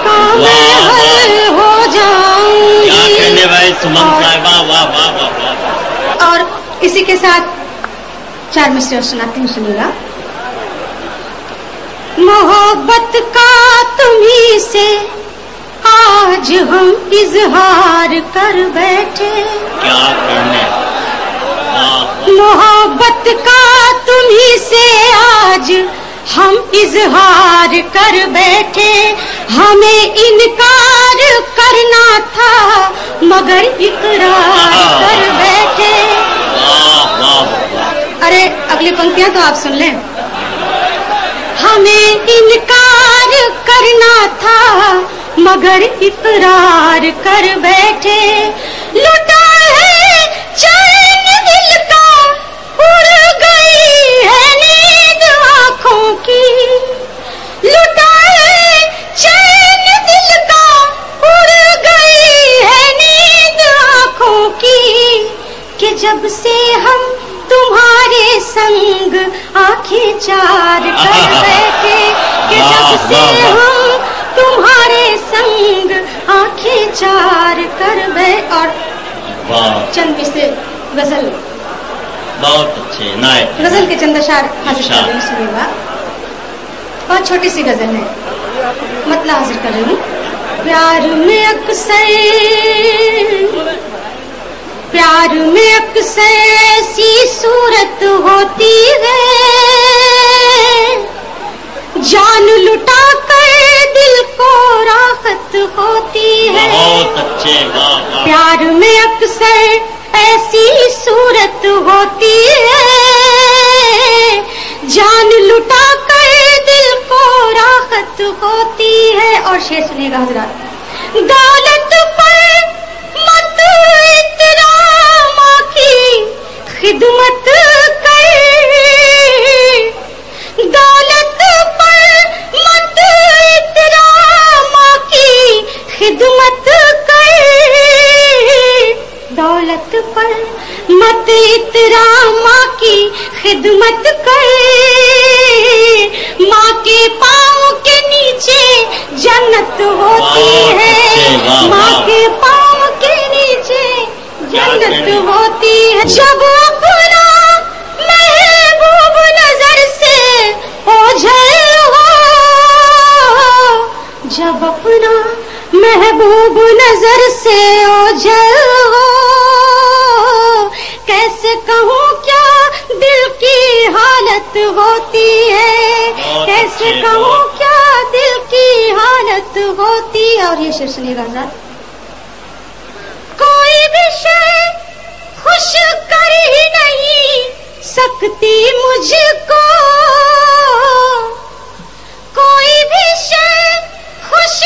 S1: का मैं हल हो जाऊंगी।
S3: क्या कहने भाई सुमन साहिबा, वाह वाह वाह वाह।
S1: और इसी के साथ 4 मिसरे और सुनाती हूँ, सुनिएगा। मोहब्बत का तुम्ही से आज हम इजहार कर बैठे।
S3: क्या कहने,
S1: मोहब्बत का तुम्ही से आज हम इजहार कर बैठे। हमें इनकार करना था मगर इकरार कर बैठे। अरे अगली पंक्तियां तो आप सुन लें। हमें इनकार करना था मगर इकरार कर बैठे। लुटा है चैन दिल का, उड़ गई है नींद आँखों की। लुटा है चैन दिल का, उड़ गई है नींद आँखों की। कि जब से हम तुम्हारे संग आंखें चार कर बैठे। कि जब से हम तुम्हारे संग आंखें चार कर बैठे। और चंद मिसरे गजल,
S3: बहुत अच्छे नायक।
S1: गजल के चंद अशार हाजिर कर रही हूँ, सुनिएगा। बहुत छोटी सी गजल है, मतलब हाजिर कर रही हूँ। प्यार में अक्सर ऐसी सूरत होती है, जान लुटा कर दिल को राहत होती है।
S3: बहुत अच्छे, वाह।
S1: प्यार में अक्सर ऐसी सूरत होती है, जान लुटा कर दिल को राहत होती है। और शेर सुनिएगा हजरात। दौलत पर मत इतना माँ की खिदमत कर, दौलत पर मत इतना माँ की खिदमत कर। दौलत पर मत इतना माँ की खिदमत कर। माँ के पाँव के नीचे जन्नत होती है। माँ के पाँव के नीचे जन्नत होती है। जब अपना महबूब नजर से ओझल हो, जब अपना महबूब नजर से ओझल हो। कैसे कहूँ क्या दिल की हालत होती है, कैसे कहूँ क्या दिल की हालत होती है। और ये शेर सुनिएगा जरा। कोई भी शय खुश कर ही नहीं सकती मुझको, कोई भी शय खुश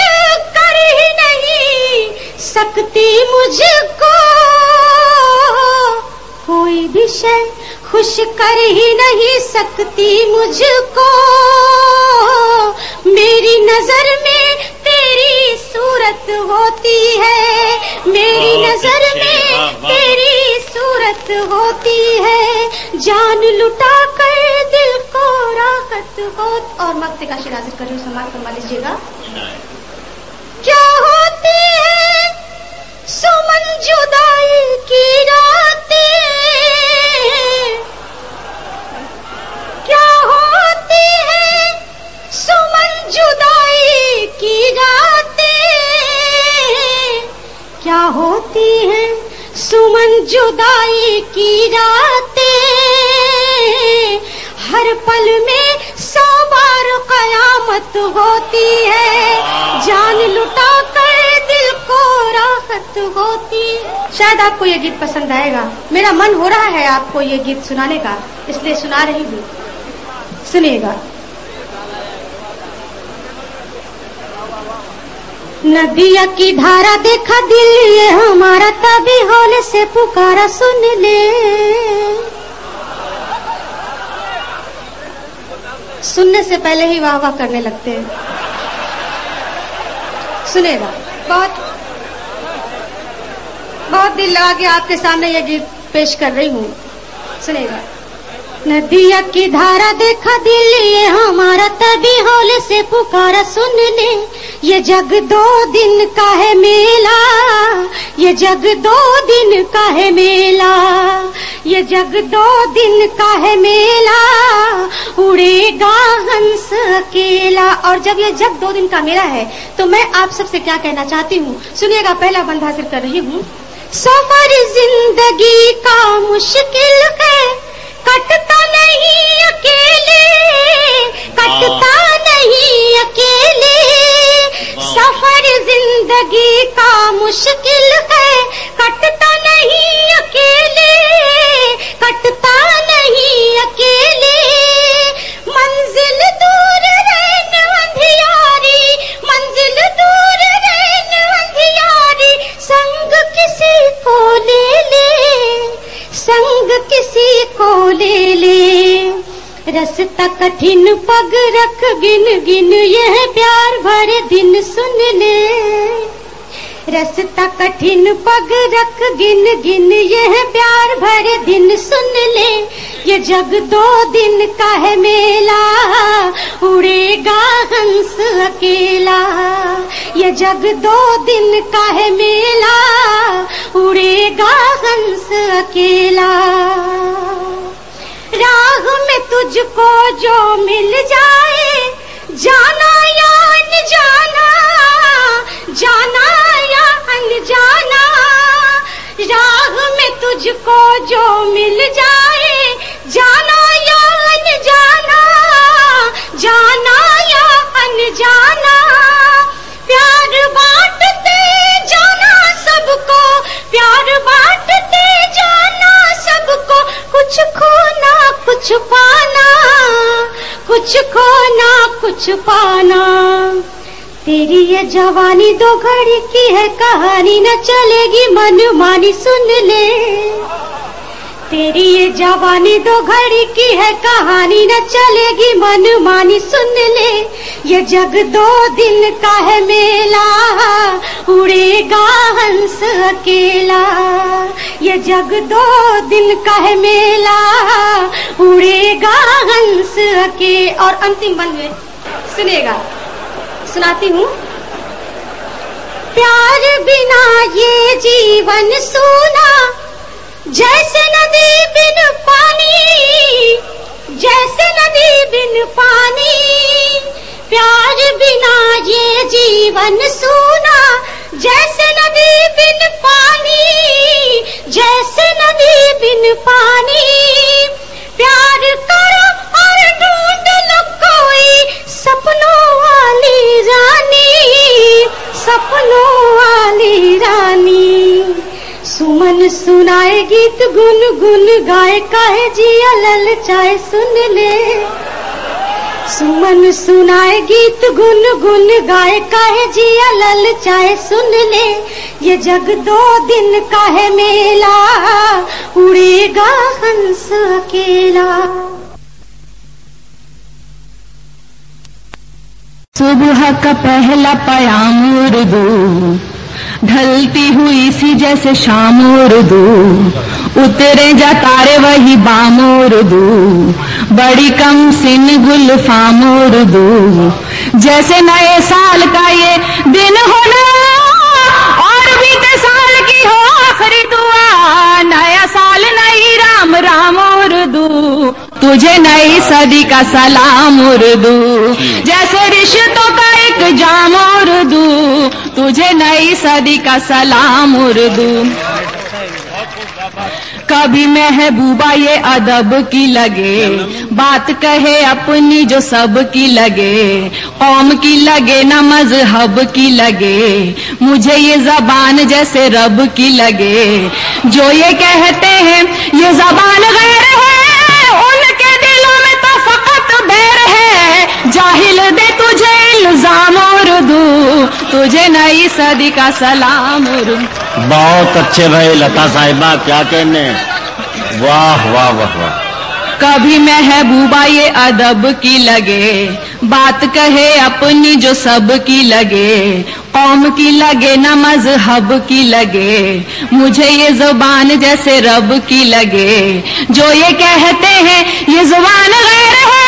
S1: कर ही नहीं सकती मुझको। कोई भी शय खुश कर ही नहीं सकती मुझको। मेरी नजर में तेरी सूरत होती है, मेरी नजर में तेरी सूरत होती है। जान लुटा कर दिल को राहत हो। और मक्ते का शेर हाजिर कर रही हूँ, समाज फरमा लीजिएगा। क्या होती है सुमन जुदाई की रातें, क्या होती है सुमन जुदाई की रातें, क्या होती है सुमन जुदाई की रातें। हर पल में 100 बार कयामत होती है। बात होती। शायद आपको ये गीत पसंद आएगा। मेरा मन हो रहा है आपको ये गीत सुनाने का, इसलिए सुना रही हूँ, सुनिएगा। नदिया की धारा देखा दिल ये हमारा, तभी होले से पुकारा सुन ले। सुनने से पहले ही वाह वाह करने लगते हैं। सुनेगा, बहुत बहुत दिल लगा के आपके सामने ये गीत पेश कर रही हूँ, सुनेगा। नदिया की धारा देखा दिल ये हमारा, तभी होले से पुकारा सुन ले। ये जग 2 दिन का है मेला, ये जग 2 दिन का है मेला, ये जग 2 दिन का है मेला, उड़ेगा हंस अकेला। और जब ये जग 2 दिन का मेला है तो मैं आप सबसे क्या कहना चाहती हूँ, सुनिएगा। पहला बंद हाजिर कर रही हूँ। सफर जिंदगी का मुश्किल है, कटता नहीं अकेले, कटता नहीं अकेले। सफर जिंदगी का मुश्किल है, कटता नहीं अकेले, कटता नहीं अकेले। मंजिल दूर रैन अंधियारी, मंजिल दूर रैन अंधियारी, संग किसी को ले ले, संग किसी को ले ले। रास्ता कठिन पग रख गिन गिन, यह प्यार भरे दिन सुन ले। रास्ता कठिन पग रख गिन गिन, यह प्यार भरे दिन सुन ले। ये जग 2 दिन का है मेला, उड़ेगा हंस अकेला। ये जग 2 दिन का है मेला, उड़ेगा हंस अकेला। राह में तुझको जो मिल जाए, जाना या अनजाना, जाना या अनजाना। राह में तुझको जो मिल जाए, जाना या अनजाना, जाना या अनजाना। प्यार बांटते जाना सबको, प्यार बांटते जाना सबको। कुछ खोना कुछ पाना, कुछ खोना कुछ पाना। तेरी ये जवानी 2 घड़ी की है कहानी, न चलेगी मनमानी सुन ले। तेरी ये जवानी 2 घड़ी की है कहानी, न चलेगी मनमानी सुन ले। ये जग 2 दिन का है मेला, उड़ेगा हंस अकेला। ये जग 2 दिन का है मेला, उड़ेगा हंस अकेला। और अंतिम बंद में सुनेगा, सुनाती हूँ। प्यार बिना ये जीवन सूना, जैसे नदी बिन पानी, जैसे नदी बिन पानी। प्यार बिना ये जीवन सूना, जैसे नदी बिन पानी, जैसे नदी बिन पानी। प्यार करो और ढूंढ लो कोई सपनों वाली रानी, सपनों वाली रानी। सुमन सुनाए गीत गुन गुन गाए, काहे जिया ललचाए सुन ले। सुमन सुनाए गीत गुन गुन गाए, काहे जिया ललचाए सुन ले। ये जग 2 दिन का है मेला, उड़ेगा हंस अकेला।
S9: सुबह का पहला पयाम उर्दू, ढलती हुई सी जैसे शाम उर्दू। उतरे जा तारे वही बाम उर्दू, बड़ी कम सिन गुलफाम उर्दू। जैसे नए साल का ये दिन होना, और बीते साल की हो आखिरी दुआ। नया साल नई राम राम उर्दू, तुझे नई सदी का सलाम उर्दू। जैसे रिश्तों का एक जाम उर्दू, तुझे नई सदी का सलाम उर्दू। कभी महबूबा ये अदब की लगे, बात कहे अपनी जो सब की लगे, कौम की लगे न मजहब की लगे, मुझे ये जबान जैसे रब की लगे। जो ये कहते हैं ये जबान गैर है, उनके दिलों में तो फकत बैर है। जाहिल दे तुझे इल्जाम उर्दू, तुझे नई सदी का सलाम उर्दू।
S2: बहुत अच्छे भाई लता साहिबा, क्या कहने, वाह वाह वाह वाह।
S9: कभी महबूबा ये अदब की लगे, बात कहे अपनी जो सब की लगे, कौम की लगे न मजहब की लगे, मुझे ये जुबान जैसे रब की लगे। जो ये कहते हैं ये जुबान गैर है,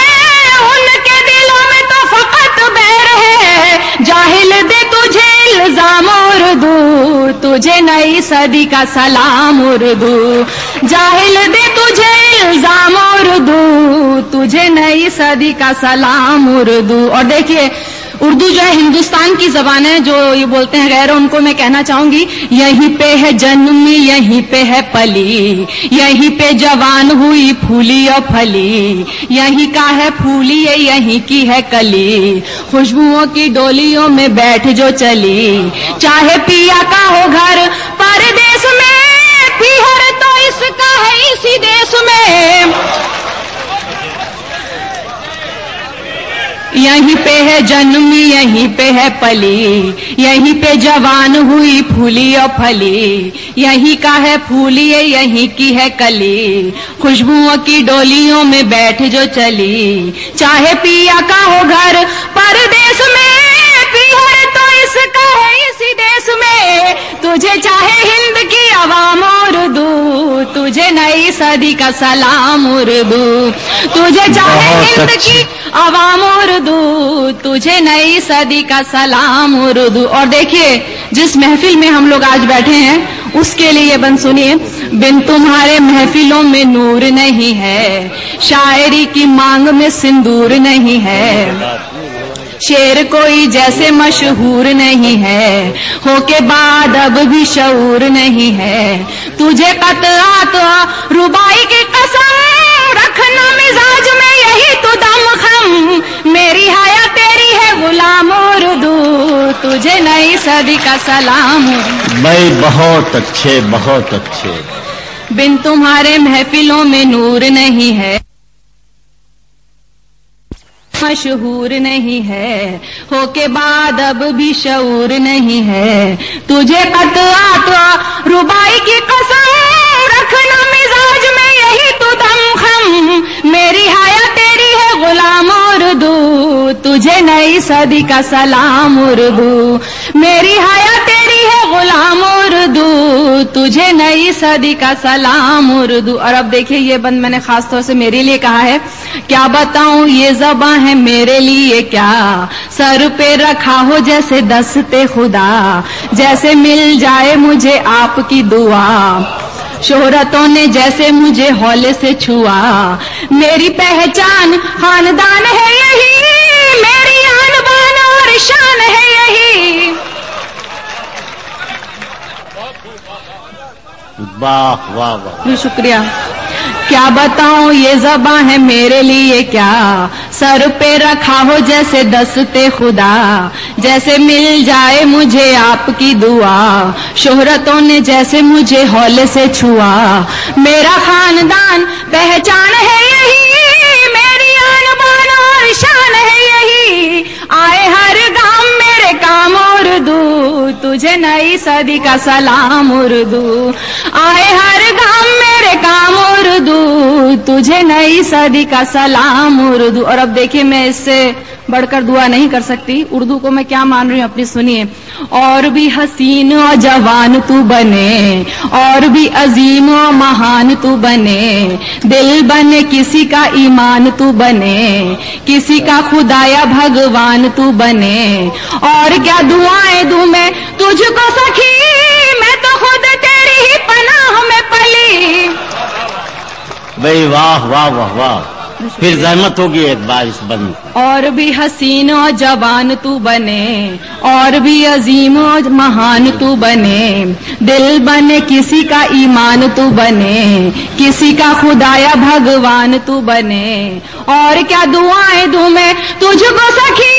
S9: उनके दिलों में तो फकत बैर है। जाहिल दे तुझे इल्जाम उर्दू, तुझे नई सदी का सलाम उर्दू। जाहिल दे तुझे इल्जाम उर्दू, तुझे नई सदी का सलाम उर्दू। और देखिए उर्दू जो है हिंदुस्तान की जबान है, जो ये बोलते हैं गैर, उनको मैं कहना चाहूंगी यहीं पे है जन्मी, यहीं पे है पली, यहीं पे जवान हुई फूली और फली, यहीं का है फूली यहीं की है कली, खुशबुओं की डोलियों में बैठ जो चली। चाहे पिया का हो घर परदेश में, पीहर तो इसका है इसी देश में। यहीं पे है जन्मी, यहीं पे है पली, यहीं पे जवान हुई फूली और फली, यहीं का है फूली यहीं की है कली, खुशबुओं की डोलियों में बैठ जो चली। चाहे पिया का हो घर परदेश में, पीहर तो इसका है इसी देश में। तुझे चाहे हिंद की आवाम उर्दू, तुझे नई सदी का सलाम उर्दू। तुझे चाहे हिंद की आवाम उर्दू, तुझे नई सदी का सलाम उर्दू। और देखिए जिस महफिल में हम लोग आज बैठे हैं उसके लिए ये बंद सुनिए। बिन तुम्हारे महफिलों में नूर नहीं है, शायरी की मांग में सिंदूर नहीं है, शेर कोई जैसे मशहूर नहीं है, होके बाद अब भी शऊर नहीं है। तुझे कतरात रुबाई की कसम, रखना मिजाज में यही तो दम खम, मेरी हया तेरी है गुलाम उर्दू, तुझे नई सदी का सलाम।
S2: भाई बहुत अच्छे, बहुत अच्छे।
S9: बिन तुम्हारे महफिलों में नूर नहीं है, मशहूर नहीं है, होके बाद अब भी शऊर नहीं है। तुझे कतआत रुबाई की कसम, रखना मिजाज में यही तो दम खम, मेरी हया तेरी है गुलाम उर्दू, तुझे नई सदी का सलाम उर्दू। मेरी हया तेरी है गुलाम उर्दू, तुझे नई सदी का सलाम उर्दू। और अब देखिए ये बंद मैंने खास तौर से मेरे लिए कहा है। क्या बताऊं ये ज़बां है मेरे लिए क्या, सर पे रखा हो जैसे दस्ते खुदा, जैसे मिल जाए मुझे आपकी दुआ, शोहरतों ने जैसे मुझे हौले से छुआ। मेरी पहचान खानदान है यही, मेरी आन बान और शान है यही।
S2: वाह वाह वाह,
S9: शुक्रिया। क्या बताऊं ये ज़बां है मेरे लिए क्या, सर पे रखा हो जैसे दस्ते खुदा, जैसे मिल जाए मुझे आपकी दुआ, शोहरतों ने जैसे मुझे हौले से छुआ। मेरा खानदान पहचान है यही, मेरी आन बान और शान है यही। आए हर गांव मेरे काम उर्दू, तुझे नई सदी का सलाम उर्दू। आए हर गांव मेरे काम उर्दू, तुझे नई सदी का सलाम उर्दू। और अब देखिए मैं इससे बढ़कर दुआ नहीं कर सकती। उर्दू को मैं क्या मान रही हूँ अपनी सुनिए। और भी हसीन और जवान तू बने, और भी अजीम और महान तू बने, दिल बने किसी का ईमान तू बने, किसी का खुदाया भगवान तू बने। और क्या दुआएं दूं मैं तुझको सखी, मैं तो खुद तेरी ही पनाह में पली।
S2: भाई वाह वाह वाह वाह।
S3: پھر زحمت ہوگی ایک بار اس بند.
S9: اور بھی حسین و جوان تو بنے، اور بھی عظیم و مہان تو بنے، دل بنے کسی کا ایمان تو بنے، کسی کا خدایا بھگوان تو بنے. اور کیا دعائیں دوں میں تجھ کو سخی،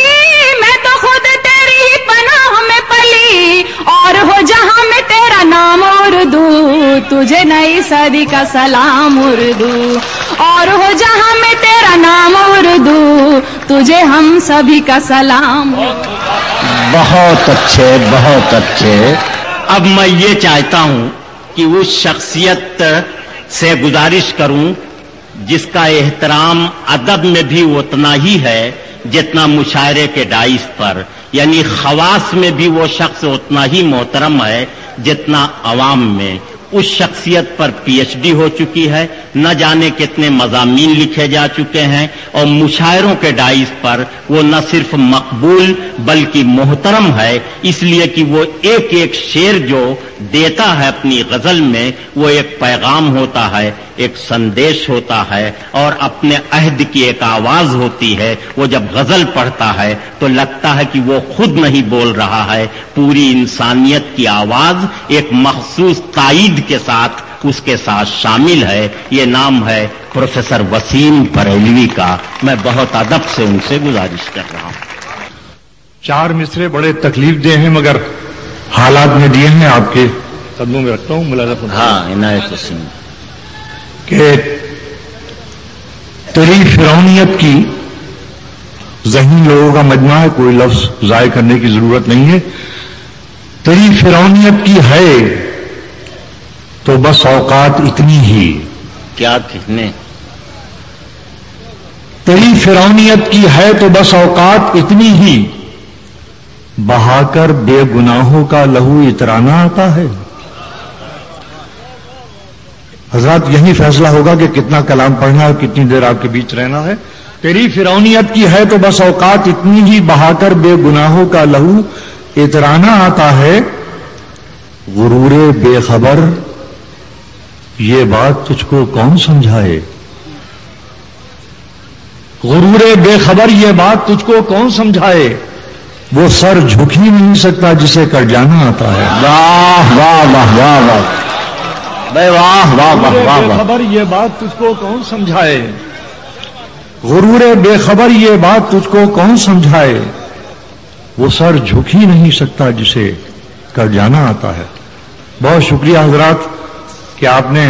S9: میں تو خود تیری ہی پناہ میں پلی. اور ہو جہاں میں تیرا نام اردو، تجھے نئی صدی کا سلام اردو. اور ہو جہاں میں تیرا نام اردو، تجھے ہم سبھی کا سلام.
S3: بہت اچھے، بہت اچھے. اب میں یہ چاہتا ہوں کہ اس شخصیت سے گزارش کروں جس کا احترام ادب میں بھی اتنا ہی ہے جتنا مشاعرے کے ڈائس پر، یعنی خواص میں بھی وہ شخص اتنا ہی محترم ہے جتنا عوام میں. اس شخصیت پر پی ایچ ڈی ہو چکی ہے، نہ جانے کتنے مضامین لکھے جا چکے ہیں، اور مشاعروں کے ڈائس پر وہ نہ صرف مقبول بلکہ محترم ہے، اس لیے کہ وہ ایک ایک شعر جو دیتا ہے اپنی غزل میں وہ ایک پیغام ہوتا ہے، ایک سندیش ہوتا ہے، اور اپنے عہد کی ایک آواز ہوتی ہے. وہ جب غزل پڑھتا ہے تو لگتا ہے کہ وہ خود نہیں بول رہا ہے، پوری انسانیت کی آواز ایک مخصوص تائید کے ساتھ اس کے ساتھ شامل ہے. یہ نام ہے پروفیسر وسیم بریلوی کا. میں بہت ادب سے ان سے گزارش کر رہا ہوں.
S10: 4 مصرے بڑے تکلیف دہ ہیں مگر حالات میں دیے ہیں، آپ کے قدموں میں رکھتا ہوں. ملازم
S3: ہاں، عنایت وسیم.
S10: کہ تیری فرعونیت کی ذہین لوگوں کا مجمع ہے، کوئی لفظ ضائع کرنے کی ضرورت نہیں ہے. تیری فرعونیت کی ہے تو بس اوقات اتنی ہی.
S3: کیا کہنے؟
S10: تیری فرعونیت کی ہے تو بس اوقات اتنی ہی، بہا کر بے گناہوں کا لہو اترانا آتا ہے. حضرات یہی فیصلہ ہوگا کہ کتنا کلام پڑھنا ہے اور کتنی دیر آپ کے بیچ رہنا ہے. تیری فرعونیت کی ہے تو بس اوقات اتنی ہی، بہا کر بے گناہوں کا لہو اترانا آتا ہے. غرور بے خبر یہ بات تجھ کو کون سمجھائے، غرور بے خبر یہ بات تجھ کو کون سمجھائے، وہ سر جھک ہی نہیں سکتا جسے کر جانا آتا ہے.
S3: واہ واہ واہ واہ واہ واہ واہ واہ واہ
S10: بے خبر یہ بات تجھ کو کون سمجھائے، غرور بے خبر یہ بات تجھ کو کون سمجھائے، وہ سر جھک ہی نہیں سکتا جسے کر جانا آتا ہے. بہت شکریہ حضرات کہ آپ نے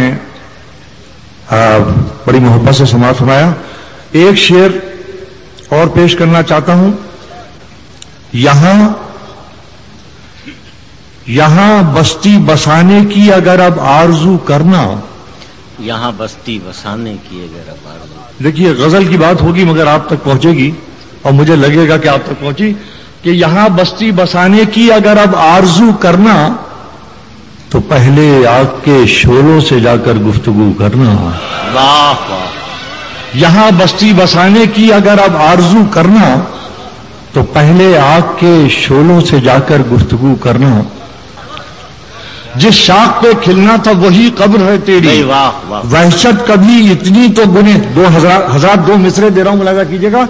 S10: بڑی محبت سے سماعت فرمایا. ایک شعر اور پیش کرنا چاہتا ہوں. یہاں بستی بسانے کی اگر اب آرزو کرنا،
S3: یہاں بستی بسانے کی اگر اب آرزو.
S10: دیکھیے غزل کی بات ہوگی مگر آپ تک پہنچے گی اور مجھے لگے گا کہ آپ تک پہنچی. کہ یہاں بستی بسانے کی اگر اب آرزو کرنا تو پہلے آگ کے شعلوں سے جا کر گفتگو کرنا.
S3: واہ واہ.
S10: یہاں بستی بسانے کی اگر اب آرزو کرنا تو پہلے آگ کے شعلوں سے جا کر گفتگو کرنا. جس شاخ پہ کھلنا تھا وہی قبر ہے تیری، وحشت کبھی اتنی تو حضرات 2 مصرے دے رہا ہوں، ملاحظہ کیجیے گا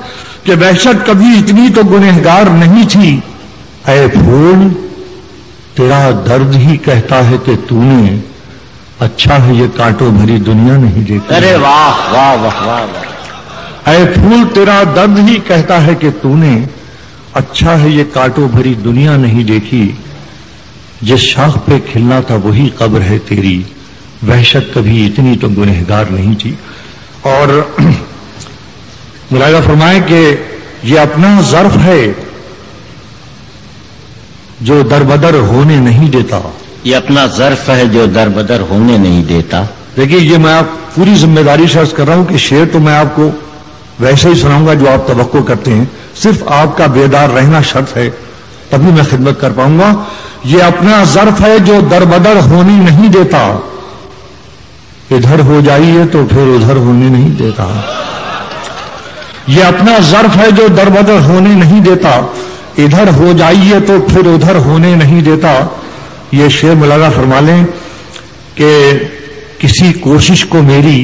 S10: کہ وحشت کبھی اتنی تو گنہگار نہیں تھی. اے پھول تیرا درد ہی کہتا ہے کہ تو نے اچھا ہے یہ کانٹوں بھری دنیا نہیں دیکھی.
S3: ارے واہ واہ واہ واہ.
S10: اے پھول تیرا درد ہی کہتا ہے کہ تو نے اچھا ہے یہ کانٹوں بھری دنیا نہیں دیکھی. جس شاخ پہ کھلنا تھا وہی قبر ہے تیری، وحشت کبھی اتنی تو گنہگار نہیں تھی. اور ملاحظہ فرمائیں کہ یہ اپنا ظرف ہے جو دربدر ہونے نہیں دیتا.
S3: یہ اپنا ظرف ہے جو دربدر ہونے نہیں دیتا.
S10: دیکھیے یہ میں آپ پوری ذمہ داری سے عرض کر رہا ہوں کہ شعر تو میں آپ کو ویسے ہی سناؤں گا جو آپ توقع کرتے ہیں، صرف آپ کا بیدار رہنا شرط ہے تبھی میں خدمت کر پاؤں گا. یہ اپنا ظرف ہے جو دربدر ہونے نہیں دیتا، ادھر ہو جائیے تو پھر ادھر ہونے نہیں دیتا. یہ اپنا ظرف ہے جو دربدر ہونے نہیں دیتا، ادھر ہو جائیے تو پھر ادھر ہونے نہیں دیتا. یہ شعر ملاحظہ فرما لیں کہ کسی کوشش کو میری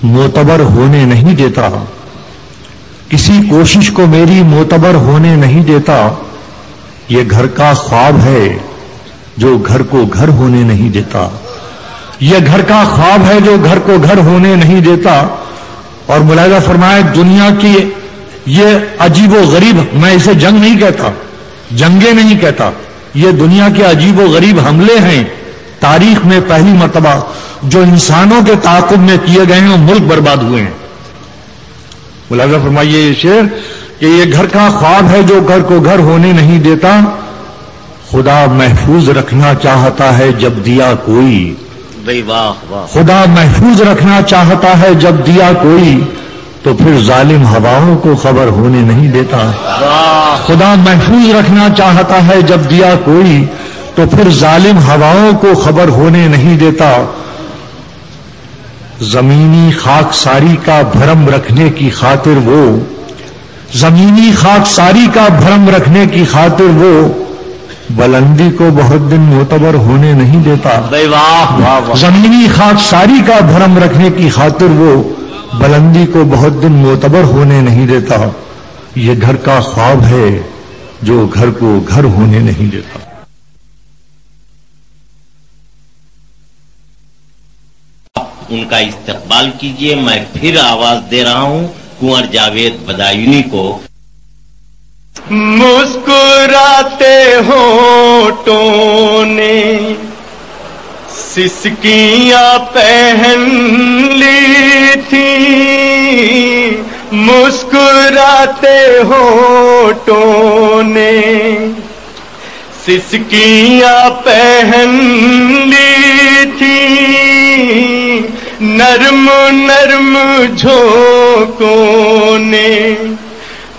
S10: मोतबर होने नहीं देता, किसी कोशिश को मेरी मोतबर होने नहीं देता। ये घर का ख्वाब है जो घर को घर होने नहीं देता, ये घर का ख्वाब है जो घर को घर होने नहीं देता। और मुलाहिजा फरमाए, दुनिया की ये अजीबो गरीब, मैं इसे जंग नहीं कहता, जंगे नहीं कहता, ये दुनिया के अजीबो गरीब हमले हैं तारीख में पहली मर्तबा जो इंसानों के ताक़ुब में किए गए हैं और मुल्क बर्बाद हुए हैं। मुलाहिजा फरमाइए ये शेर कि ये घर का ख्वाब है जो घर को घर होने नहीं देता। खुदा महफूज रखना चाहता है जब दिया कोई,
S3: वाह वाह,
S10: खुदा महफूज रखना चाहता है जब दिया कोई, तो फिर जालिम हवाओं को खबर होने नहीं देता। खुदा महफूज रखना चाहता है जब दिया कोई, तो फिर जालिम हवाओं को खबर होने नहीं देता। जमीनी खाकसारी का भरम रखने की खातिर वो, जमीनी खाकसारी का भरम रखने की खातिर वो, बुलंदी को बहुत दिन मोतबर होने नहीं देता। जमीनी खाकसारी का भरम रखने की खातिर वो, बुलंदी को बहुत दिन मोतबर होने नहीं देता। ये घर का ख्वाब है जो घर को घर होने नहीं देता।
S3: उनका इस्तकबाल कीजिए। मैं फिर आवाज दे रहा हूं कुंवर जावेद बदायूनी को।
S7: मुस्कुराते होठों ने सिसकियां पहन ली थी, मुस्कुराते होठों ने सिसकियां पहन ली थी, नर्म नर्म झोंकों ने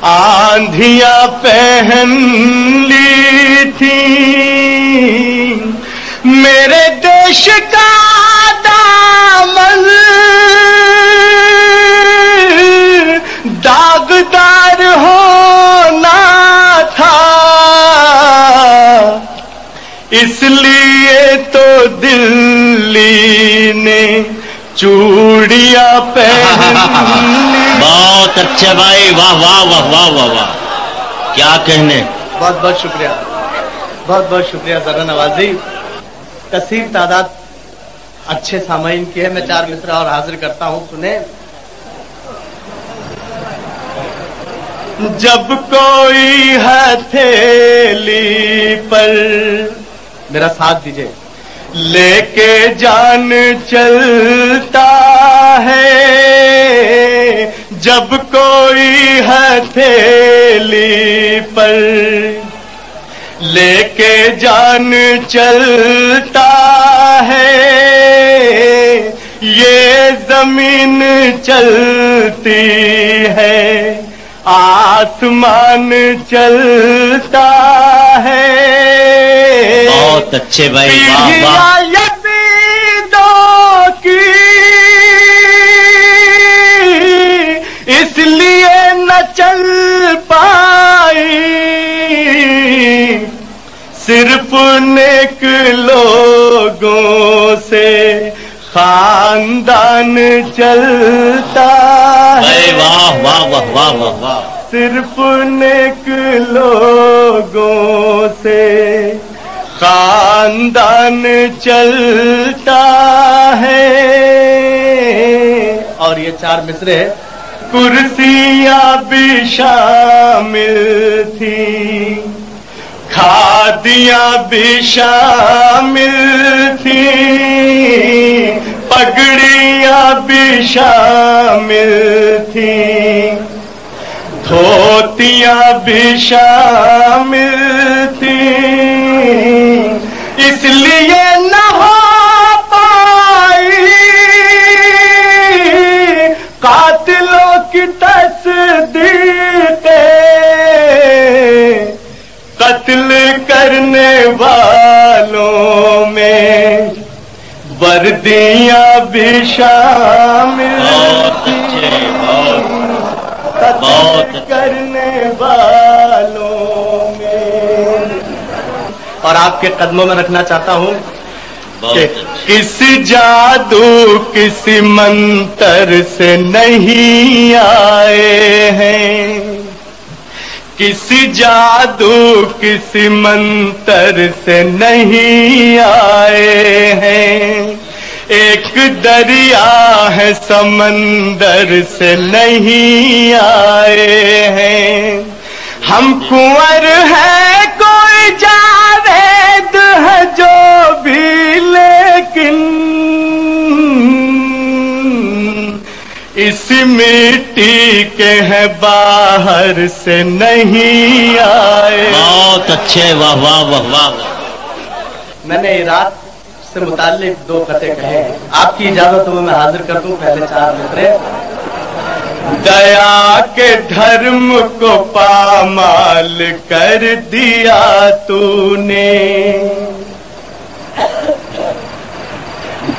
S7: आंधियां पहन ली थी। मेरे देश का दामन दागदार होना था, इसलिए तो दिल्ली ने चूड़ियां पहन ली।
S3: बहुत अच्छे भाई, वाह वाह वाह वाह वाह वाह, क्या कहने।
S6: बहुत बहुत शुक्रिया, बहुत बहुत शुक्रिया जरा नवाजी। कसीर तादाद अच्छे सामाइन की है। मैं 4 मिसरा और हाजिर करता हूं, सुने।
S7: जब कोई हथेली पर,
S6: मेरा साथ दीजिए,
S7: लेके जान चलता है, जब कोई हथेली पर लेके जान चलता है, ये जमीन चलती है, आसमान चलता है।
S3: बहुत अच्छे भाई, वाह वाह।
S7: यजीदों की इसलिए न चल पाई, सिर्फ नेक लोगों से खानदान चलता है।
S3: वाह वाह वाह वाह वाह वाह।
S7: सिर्फ नेक लोगों से खानदान चलता है।
S6: और ये 4 मिसरे हैं।
S7: कुर्सियां भी शामिल थी, खादियां भी शामिल थी, पगड़ियां भी शामिल थी, धोतियां भी शामिल थी, इसलिए न हो पाई कातिलों की तस्दीक़, कत्ल करने वालों में वर्दियां भी शामिल थी, कत्ल करने वालों में।
S6: और आपके कदमों में रखना चाहता हूं
S7: किसी जादू किसी मंतर से नहीं आए हैं, किसी जादू किसी मंतर से नहीं आए हैं, एक दरिया है समंदर से नहीं आए हैं, हम कुंवर हैं कोई जावेद है जो भी, लेकिन इस मिट्टी के हैं बाहर से नहीं आए।
S3: बहुत अच्छे, वाह वाह वाह वाह।
S8: मैंने रात से मुताल्लिक 2 कते कहे, आपकी इजाजत हो मैं हाजिर कर दूं पहले 4 मिसरे।
S7: दया के धर्म को पामाल कर दिया तूने,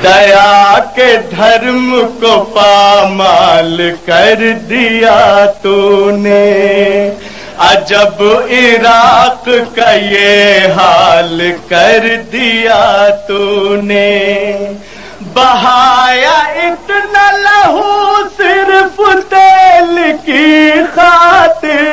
S7: दया के धर्म को पामाल कर दिया तूने, अजब इराक का ये हाल कर दिया तूने, बहाया इतना लहू सिर्फ तेल की खातिर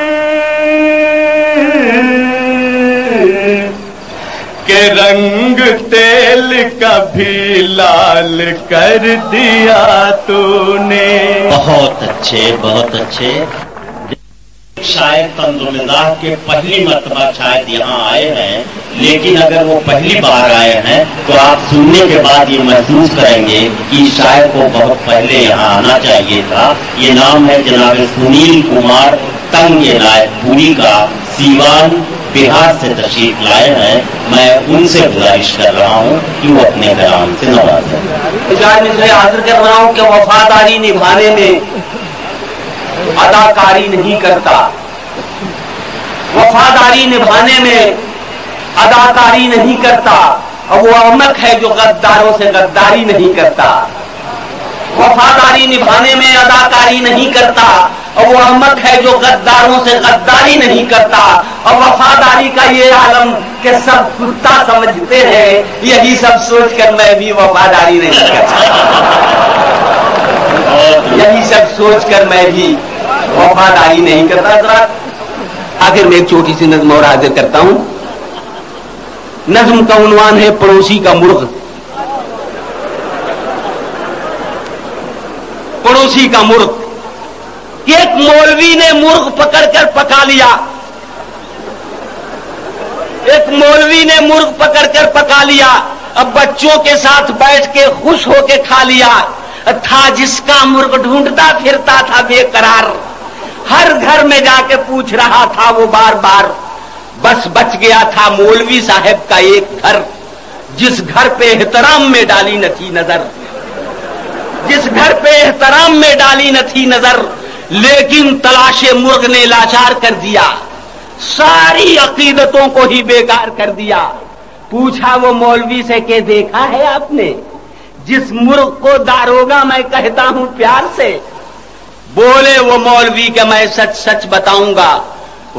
S7: के रंग तेल का भी लाल कर दिया तूने।
S3: बहुत अच्छे, बहुत अच्छे। शायद तंजुमिज़ाह के पहली मर्तबा शायद यहाँ आए हैं, लेकिन अगर वो पहली बार आए हैं तो आप सुनने के बाद ये महसूस करेंगे कि शायद को बहुत पहले यहाँ आना चाहिए था। ये नाम है जनाब सुनील कुमार तंग नायकपुरी का, सीवान बिहार से तशरीफ लाए हैं। मैं उनसे गुजारिश कर रहा हूँ कि वो अपने कलाम से नवाजें।
S11: मैं हाजिर कर रहा हूँ कि वफादारी निभाने में अदाकारी नहीं करता, वफादारी निभाने में अदाकारी नहीं करता, और वो अहमक है जो गद्दारों से गद्दारी नहीं करता। वफादारी निभाने में अदाकारी नहीं करता, और वो अहमक है जो गद्दारों से गद्दारी नहीं करता। और वफादारी का ये आलम कि सब कुत्ता समझते हैं, यही सब सोचकर मैं भी वफादारी नहीं करता, यही सब सोचकर मैं भी वफादारी नहीं करता। आखिर में एक छोटी सी नज्म और हाजिर करता हूं। नज्म का उन्वान है पड़ोसी का मुर्ग। पड़ोसी का मुर्ग। एक मौलवी ने मुर्ग पकड़कर पका लिया, एक मौलवी ने मुर्ग पकड़कर पका लिया, अब बच्चों के साथ बैठ के खुश होके खा लिया। था जिसका मुर्ग ढूंढता फिरता था बेकरार, हर घर में जाके पूछ रहा था वो बार बार। बस बच गया था मौलवी साहब का एक घर, जिस घर पे एहतराम में डाली न थी नजर, जिस घर पे एहतराम में डाली न थी नजर। लेकिन तलाशे मुर्ग ने लाचार कर दिया, सारी अकीदतों को ही बेकार कर दिया। पूछा वो मौलवी से कि देखा है आपने जिस मुर्ग को दारोगा मैं कहता हूं प्यार से? बोले वो मौलवी कि मैं सच सच बताऊंगा,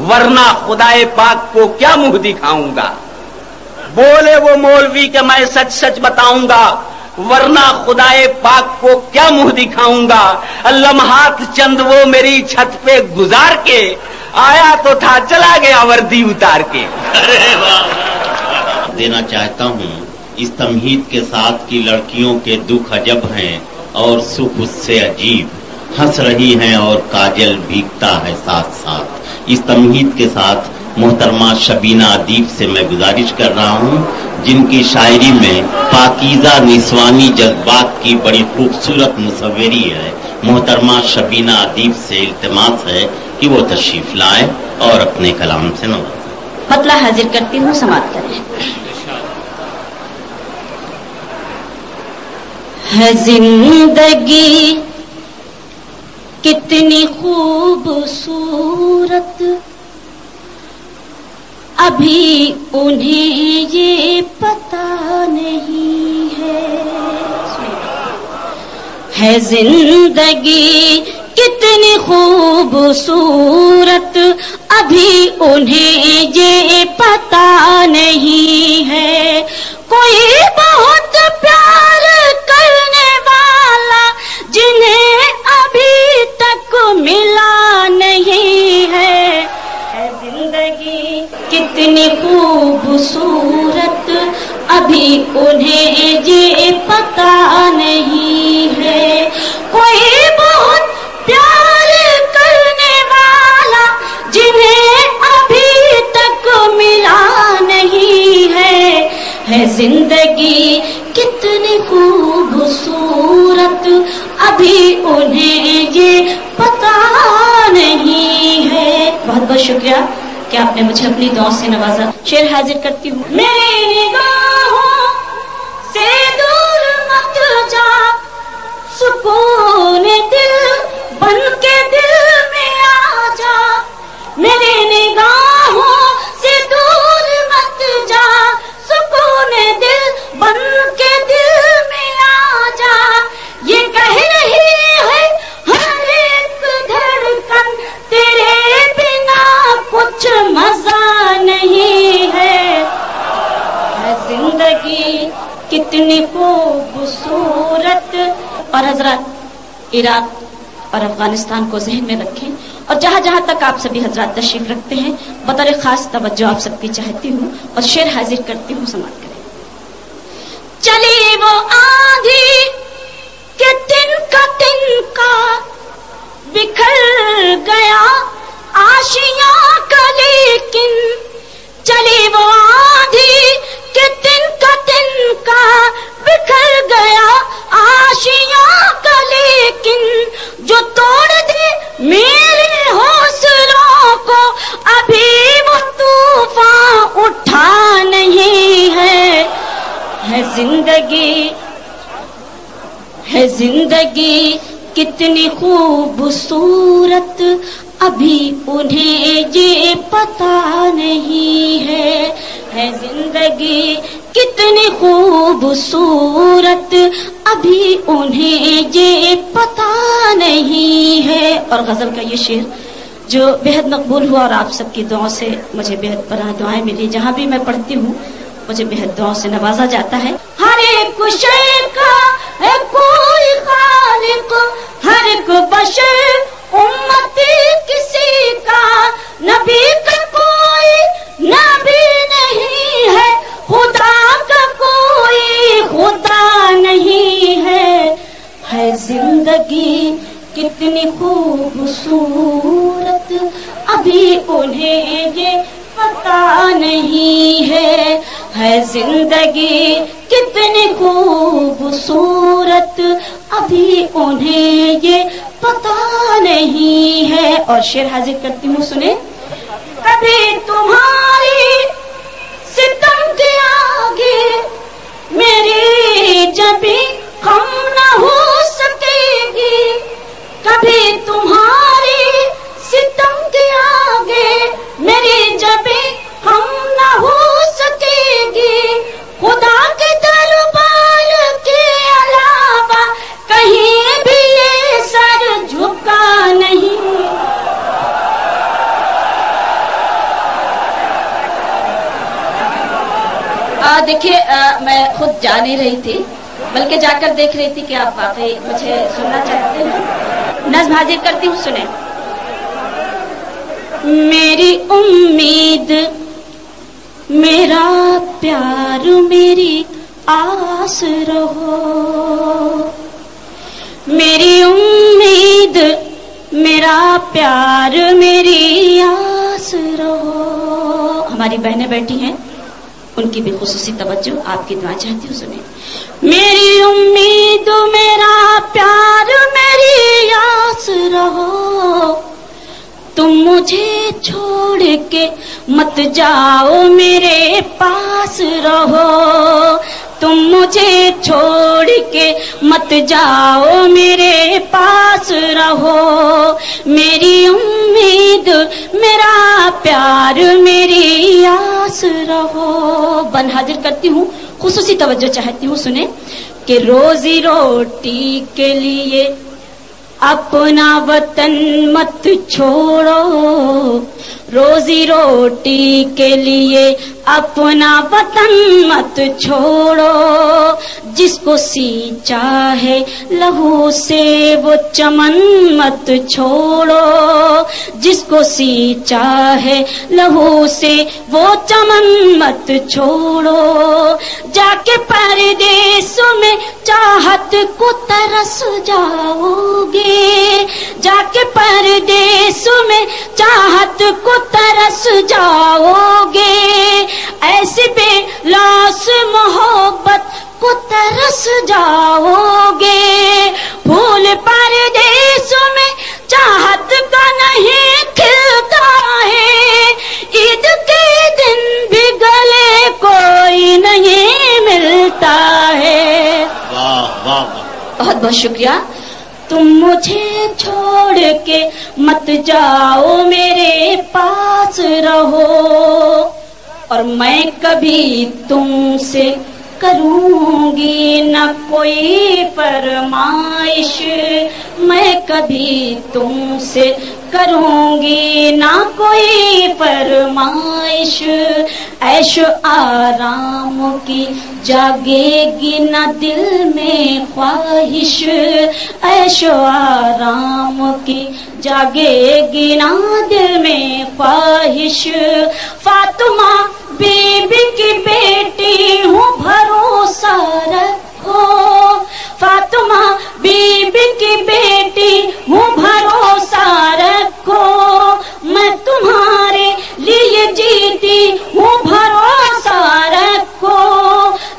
S11: वरना खुदाए पाक को क्या मुंह दिखाऊंगा। बोले वो मौलवी कि मैं सच सच बताऊंगा, वरना खुदाए पाक को क्या मुंह दिखाऊंगा। लम्हात चंद वो मेरी छत पे गुजार के आया तो था चला गया वर्दी उतार के।
S3: देना चाहता हूँ इस तमहीद के साथ की लड़कियों के दुख अजब हैं और सुख उससे अजीब, हंस रही हैं और काजल भीगता है साथ साथ। इस तमहीद के साथ मोहतरमा शबीना अदीब से मैं गुजारिश कर रहा हूँ, जिनकी शायरी में पाकीज़ा निस्वानी जज्बात की बड़ी खूबसूरत मुसव्वरी है। मोहतरमा शबीना अदीब से इल्तिमास है कि वो तशरीफ लाएं और अपने कलाम से नवाजें।
S1: मतला हाजिर करती हूँ, समाप्त करें। है जिंदगी कितनी खूबसूरत, अभी उन्हें ये पता नहीं है जिंदगी कितनी खूबसूरत, अभी उन्हें ये पता नहीं है। कोई बहुत
S12: जिंदगी कितनी खूबसूरत अभी उन्हें ये पता नहीं है। कोई बहुत प्यार करने वाला जिन्हें अभी तक मिला नहीं है जिंदगी कितनी खूबसूरत अभी उन्हें ये पता नहीं है। बहुत बहुत शुक्रिया कि आपने मुझे अपनी दुआ से नवाजा। शेर हाजिर करती हूँ। मेरी निगाहों से दूर मत जा, सुकून दिल बन के दिल में आ जा। मेरी निगाहों से दूर मत जा, सुकून दिल बन के दिल में आ जा। ये कह रही है हर एक धड़कन तेरे बिना कुछ मजा नहीं है जिंदगी कितनी खूबसूरत। और हजरत इराक और अफगानिस्तान को जहन में रखें और जहां जहां तक आप सभी हजरत तशरीफ रखते हैं बतौर खास तवज्जो आप सबकी चाहती हूँ और शेर हाजिर करती हूँ, समाप्त करें। चली वो आंधी के तिनका बिखर गया आशियां का, लेकिन चली वो आंधी के तिनका बिखर गया आशियां का, लेकिन जो तोड़ दे मेरे हौसलों को अभी वो तूफान उठा नहीं है जिंदगी कितनी खूबसूरत अभी उन्हें ये पता नहीं है जिंदगी कितनी खूबसूरत अभी उन्हें ये पता नहीं है। और गजल का ये शेर जो बेहद मकबूल हुआ और आप सबकी दुआओं से मुझे बेहद बड़ा दुआएं मिली। जहां भी मैं पढ़ती हूँ मुझे बेहद दुआओं से नवाजा जाता है। हर एक शय का है कोई खालिक, हर एक बशर उम्मती किसी का, नबी का कोई नबी नहीं है, खुदा का कोई खुदा नहीं है जिंदगी कितनी खूबसूरत अभी उन्हें ये पता नहीं है जिंदगी कितनी खूबसूरत अभी उन्हें ये पता नहीं है। और शेर हाजिर करती हूँ, सुने। कभी तुम्हारी सितम के आगे मेरी जबी कम न हो सकेगी, कभी तुम्हारी सितम के आगे मेरी जबी कम न हो सकेगी। खुदा के दरबार के अलावा कहीं भी ये सर झुका नहीं। देखिए मैं खुद जा नहीं रही थी बल्कि जाकर देख रही थी कि आप वाकई मुझे सुनना चाहते हैं। नज़्म हाजिर करती हूँ, सुने। मेरी उम्मीद मेरा प्यार मेरी आस रहो, मेरी उम्मीद मेरा प्यार मेरी आस रहो। हमारी बहनें बैठी हैं उनकी भी खुसूसी तवज्जो आपकी दुआ चाहती हूँ, सुने। मेरी उम्मीद मेरा प्यार मेरी आस रहो, तुम मुझे छोड़ के मत जाओ मेरे पास रहो, तुम मुझे छोड़ के मत जाओ मेरे पास रहो। मेरी उम्मीद मेरा प्यार मेरी आस रहो। बन हाजिर करती हूँ, खुसूसी तवज्जो चाहती हूँ, सुने। कि रोजी रोटी के लिए अपना वतन मत छोड़ो, रोजी रोटी के लिए अपना वतन मत छोड़ो, जिसको सींचा है लहू से वो चमन मत छोड़ो, जिसको सींचा है लहू से वो चमन मत छोड़ो। जाके परदेसों में चाहत को तरस जाओगे, जाके परदेसों में चाहत को तरस जाओगे, ऐसी बेलौस मोहब्बत को तरस जाओगे। फूल परदेसों में चाहत का नहीं खिलता है, ईद के दिन भी गले कोई नहीं मिलता है।
S3: वाह वाह,
S12: बहुत बहुत शुक्रिया। तुम मुझे छोड़ के मत जाओ, मेरे पास रहो, और मैं कभी तुमसे करूंगी न कोई फरमाइश, मैं कभी तुमसे करूंगी ना कोई फरमाइश। ऐश आराम की जागेगी ना दिल में ख्वाहिश, ऐश आराम की जागेगी ना दिल में ख्वाहिश। फातिमा बीबी की बेटी हूँ, भरोसा रखो, फातिमा बीबी की बेटी हूँ, भरोसा रखो। मैं तुम्हारे लिए जीती हूँ, भरोसा रखो।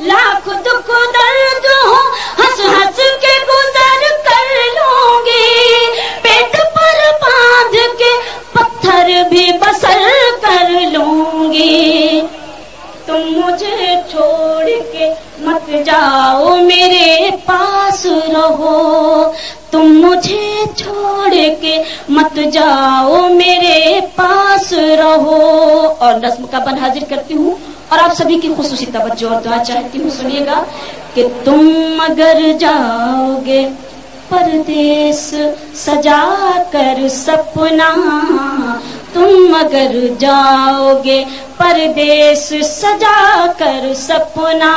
S12: लाख दुख दर्द हो हंस हंस के गुजर कर लूंगी, पेट पर बांध के पत्थर भी बसर कर लूंगी। तुम मुझे छोड़ के मत जाओ, मेरे पास रहो, तुम मुझे छोड़ के मत जाओ, मेरे पास रहो। और नज़्म का बन हाजिर करती हूँ और आप सभी की खुसूसी तवज्जो और दुआ चाहती हूँ। सुनिएगा कि तुम अगर जाओगे परदेस सजा कर सपना, तुम अगर जाओगे परदेस सजा कर सपना,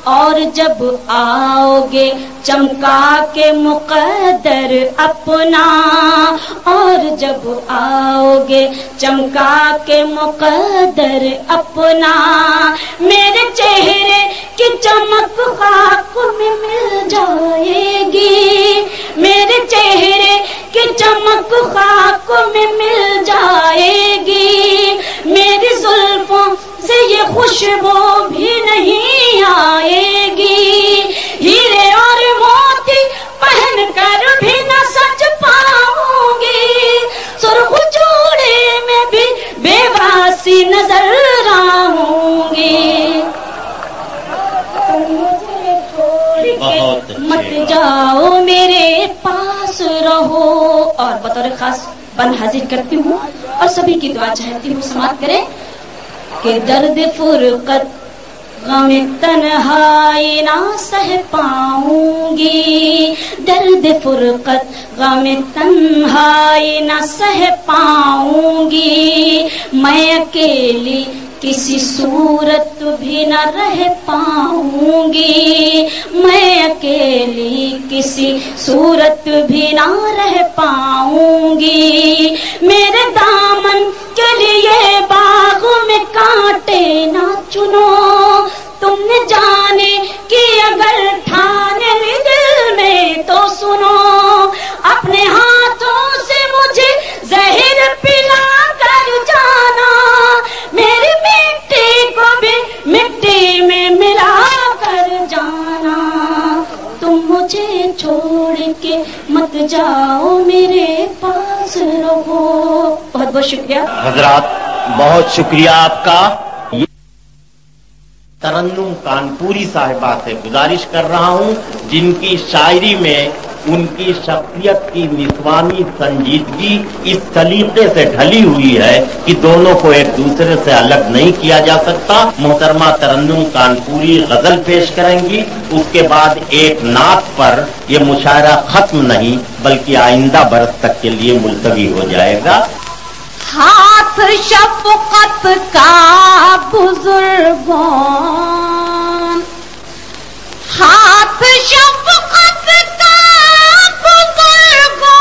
S12: और जब आओगे चमका के मुक़द्दर अपना, और जब आओगे चमका के मुक़द्दर अपना, मेरे चेहरे की चमक खाक में मिल जाएगी, मेरे चेहरे की चमक खाक में मिल जाएगी। मेरी जुल्फों से ये खुशबू भी नहीं आएगी, हीरे और मोती पहन कर भी न सच पाऊंगी, सुर्ख जोड़े में भी बेवासी नजर आऊंगी। मत जाओ, मेरे पास रहो। और बतौर खास बन हाजिर करती हूँ और सभी की दुआ चाहती हूँ, समाप्त करें कि दर्द फुरकत गम तन्हाई ना सह पाऊंगी, दर्द फुरकत गम तन्हाई ना सह पाऊंगी। मैं अकेली किसी सूरत भी न रह पाऊंगी, मैं अकेली किसी सूरत भी न रह पाऊंगी। मेरे दामन के लिए बाग में कांटे ना चुनो, तुमने जाने कि अगर ठाने दिल में तो सुनो, अपने हाथों से मुझे जहर पिला कर जाना, मेरी मिट्टी को भी मिट्टी में मिला कर जाना। तुम मुझे छोड़ के मत जाओ, मेरे पास रहो। बहुत बहुत शुक्रिया
S3: हजरात, बहुत शुक्रिया आपका। तरन्नुम कानपुरी साहिबा से गुजारिश कर रहा हूं, जिनकी शायरी में उनकी शख्सियत की निस्वानी संजीदगी इस सलीके से ढली हुई है कि दोनों को एक दूसरे से अलग नहीं किया जा सकता। मोहतरमा तरन्नुम कानपुरी गजल पेश करेंगी, उसके बाद एक नात पर यह मुशायरा खत्म नहीं बल्कि आइंदा बरस तक के लिए मुलतवी हो जाएगा।
S12: ہاتھ شفقت کا بزرگوں، ہاتھ شفقت کا بزرگوں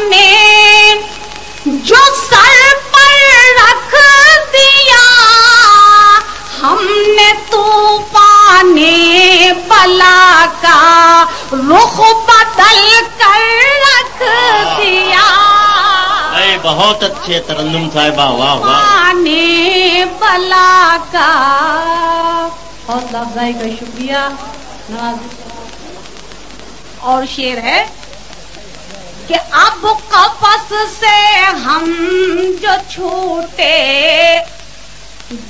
S12: نے جو سر پر رکھ دیا، ہم نے طوفان بلا کا رخ بدل کر رکھ دیا۔
S3: بہت اچھے ترنم صاحبہ، واہ واہ۔
S12: طوفان بلا کا حوصلہ افزائی کا شکریہ نوازی۔ اور شعر ہے کہ اب قفس سے ہم جو چھوٹے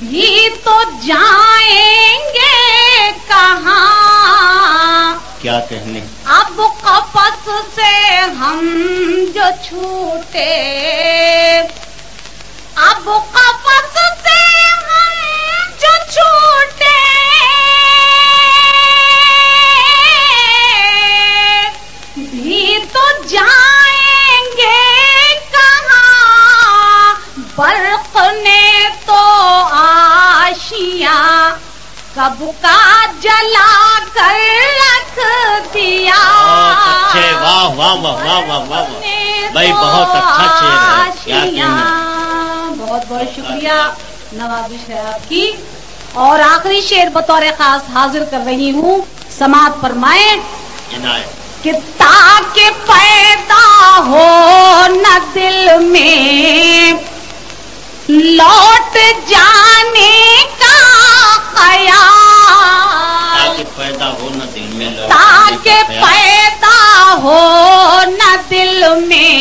S12: بھی تو جائیں گے کہاں؟
S3: کیا کہنے؟
S12: اب قفس سے ہم جو چھوٹے، اب قفس سے ہم جو چھوٹے بھی تو جائیں گے کہاں؟ برق نے تو آشیاں کب کا جلا کر رکھ دیا۔
S3: اچھے، واہ واہ واہ واہ واہ واہ بھائی، بہت اچھا شعر ہے، کیا کہنا۔
S12: بہت بہت شکریہ نوازش ہے آپ کی۔ اور آخری شعر بطور خاص حاضر کر رہی ہوں، سماعت فرمائیں کہ تاکہ پیدا ہو نہ دل میں لوٹ جانے کا خیال،
S3: تاکہ پیدا ہو نہ دل میں،
S12: تاکہ پیدا ہو نہ دل میں،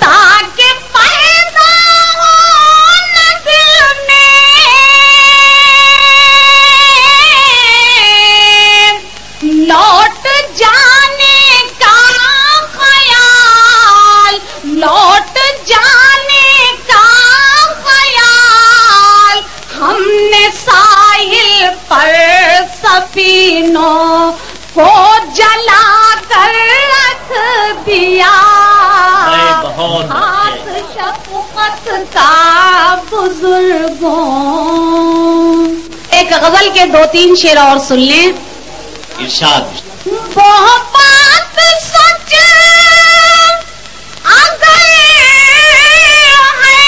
S12: تاکہ پیدا ہو نہ دل میں لوٹ جانے کا خیال، لوٹ جانے کا خیال، ہم نے ساحل پر سفینوں کو جلا کر رکھ دیا۔ ہاتھ شفقت کا بزرگوں۔ ایک غزل کے 2-3 شعر اور سن لیں۔
S3: ارشاد۔
S12: وہ بات سچ اگر ہے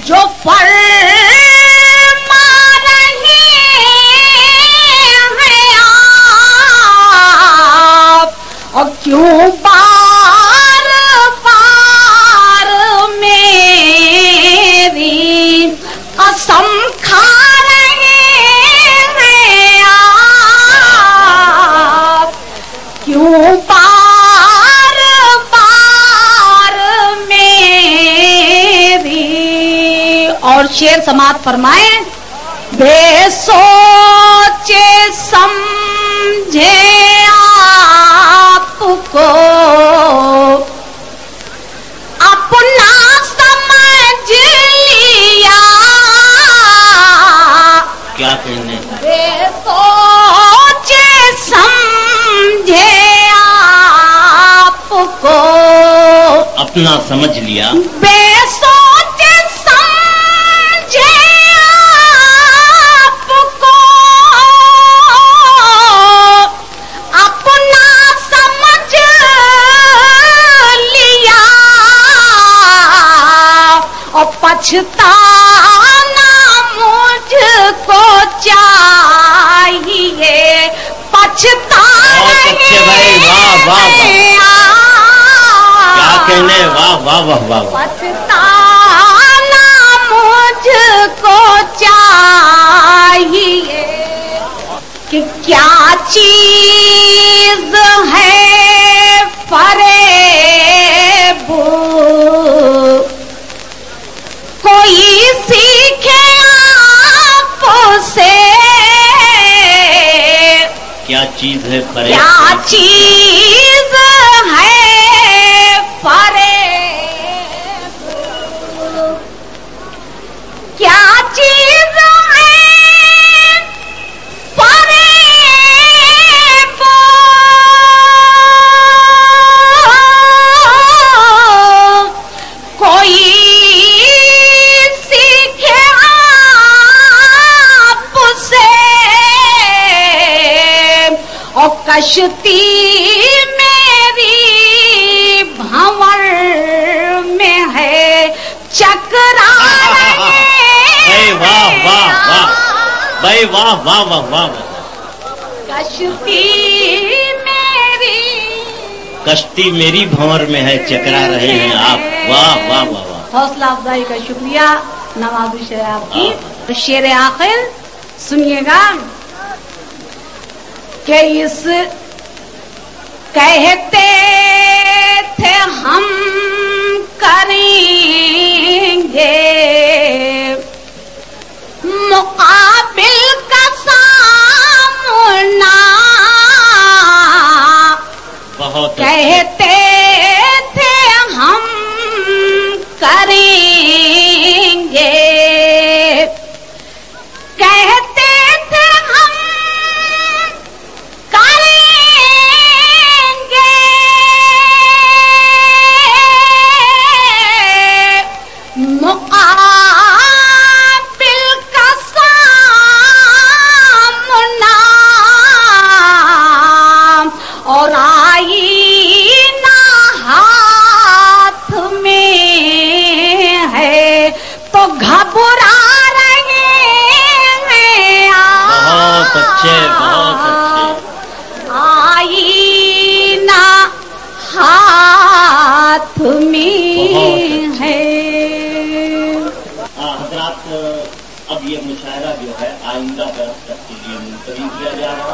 S12: جو فرما رہے ہیں آپ، اور کیوں بار بار میری قسم کھا رہے ہیں آپ، کیوں بار بار میری۔ اور شعر سماعت فرمائیں۔ بے سوچے سمجھے آپ کو اپنا سمجھ لیا،
S3: کیا کہنے؟
S12: بے سوچے سمجھے آپ کو
S3: اپنا سمجھ لیا،
S12: بے سوچے سمجھے آپ کو اپنا سمجھ لیا، اور پچھتانا مجھ کو چاہیے، پچھتانا
S3: کیا کہنے؟ واہ واہ واہ واہ۔
S12: پچھتانا مجھ کو چاہیے کہ کیا چیز ہے فریب، کوئی سیکھے آپ سے،
S3: کیا چیز ہے فریب،
S12: کیا چیز ہے فریب، کیا چیز ہے कश्ती मेरी भंवर में है चकरा
S3: रहे। वाह वाह वाह भाई, वाह वाह वाह वाह।
S12: कश्ती मेरी,
S3: कश्ती मेरी भंवर में है चकरा रहे हैं आप। वाह वाह वाह वाह।
S12: हौसला अफजाई का शुक्रिया नवाजुश है आपकी। शेर आखिर सुनिएगा कि इस कहते थे हम करेंगे मुकाबिल का सामना,
S3: बहुत
S12: कहते थे हम करेंगे, कहते थे हम करेंगे, मुकाबिल का सामना, और आईना हाथ में है तो घबरा रहे हैं।
S3: बहुत अच्छे, बहुत अच्छे।
S12: आईना हाथ में है।
S3: हजरात, अब ये मुशायरा जो है आइंदा बरस तक के लिए मुलतवी किया जा रहा है।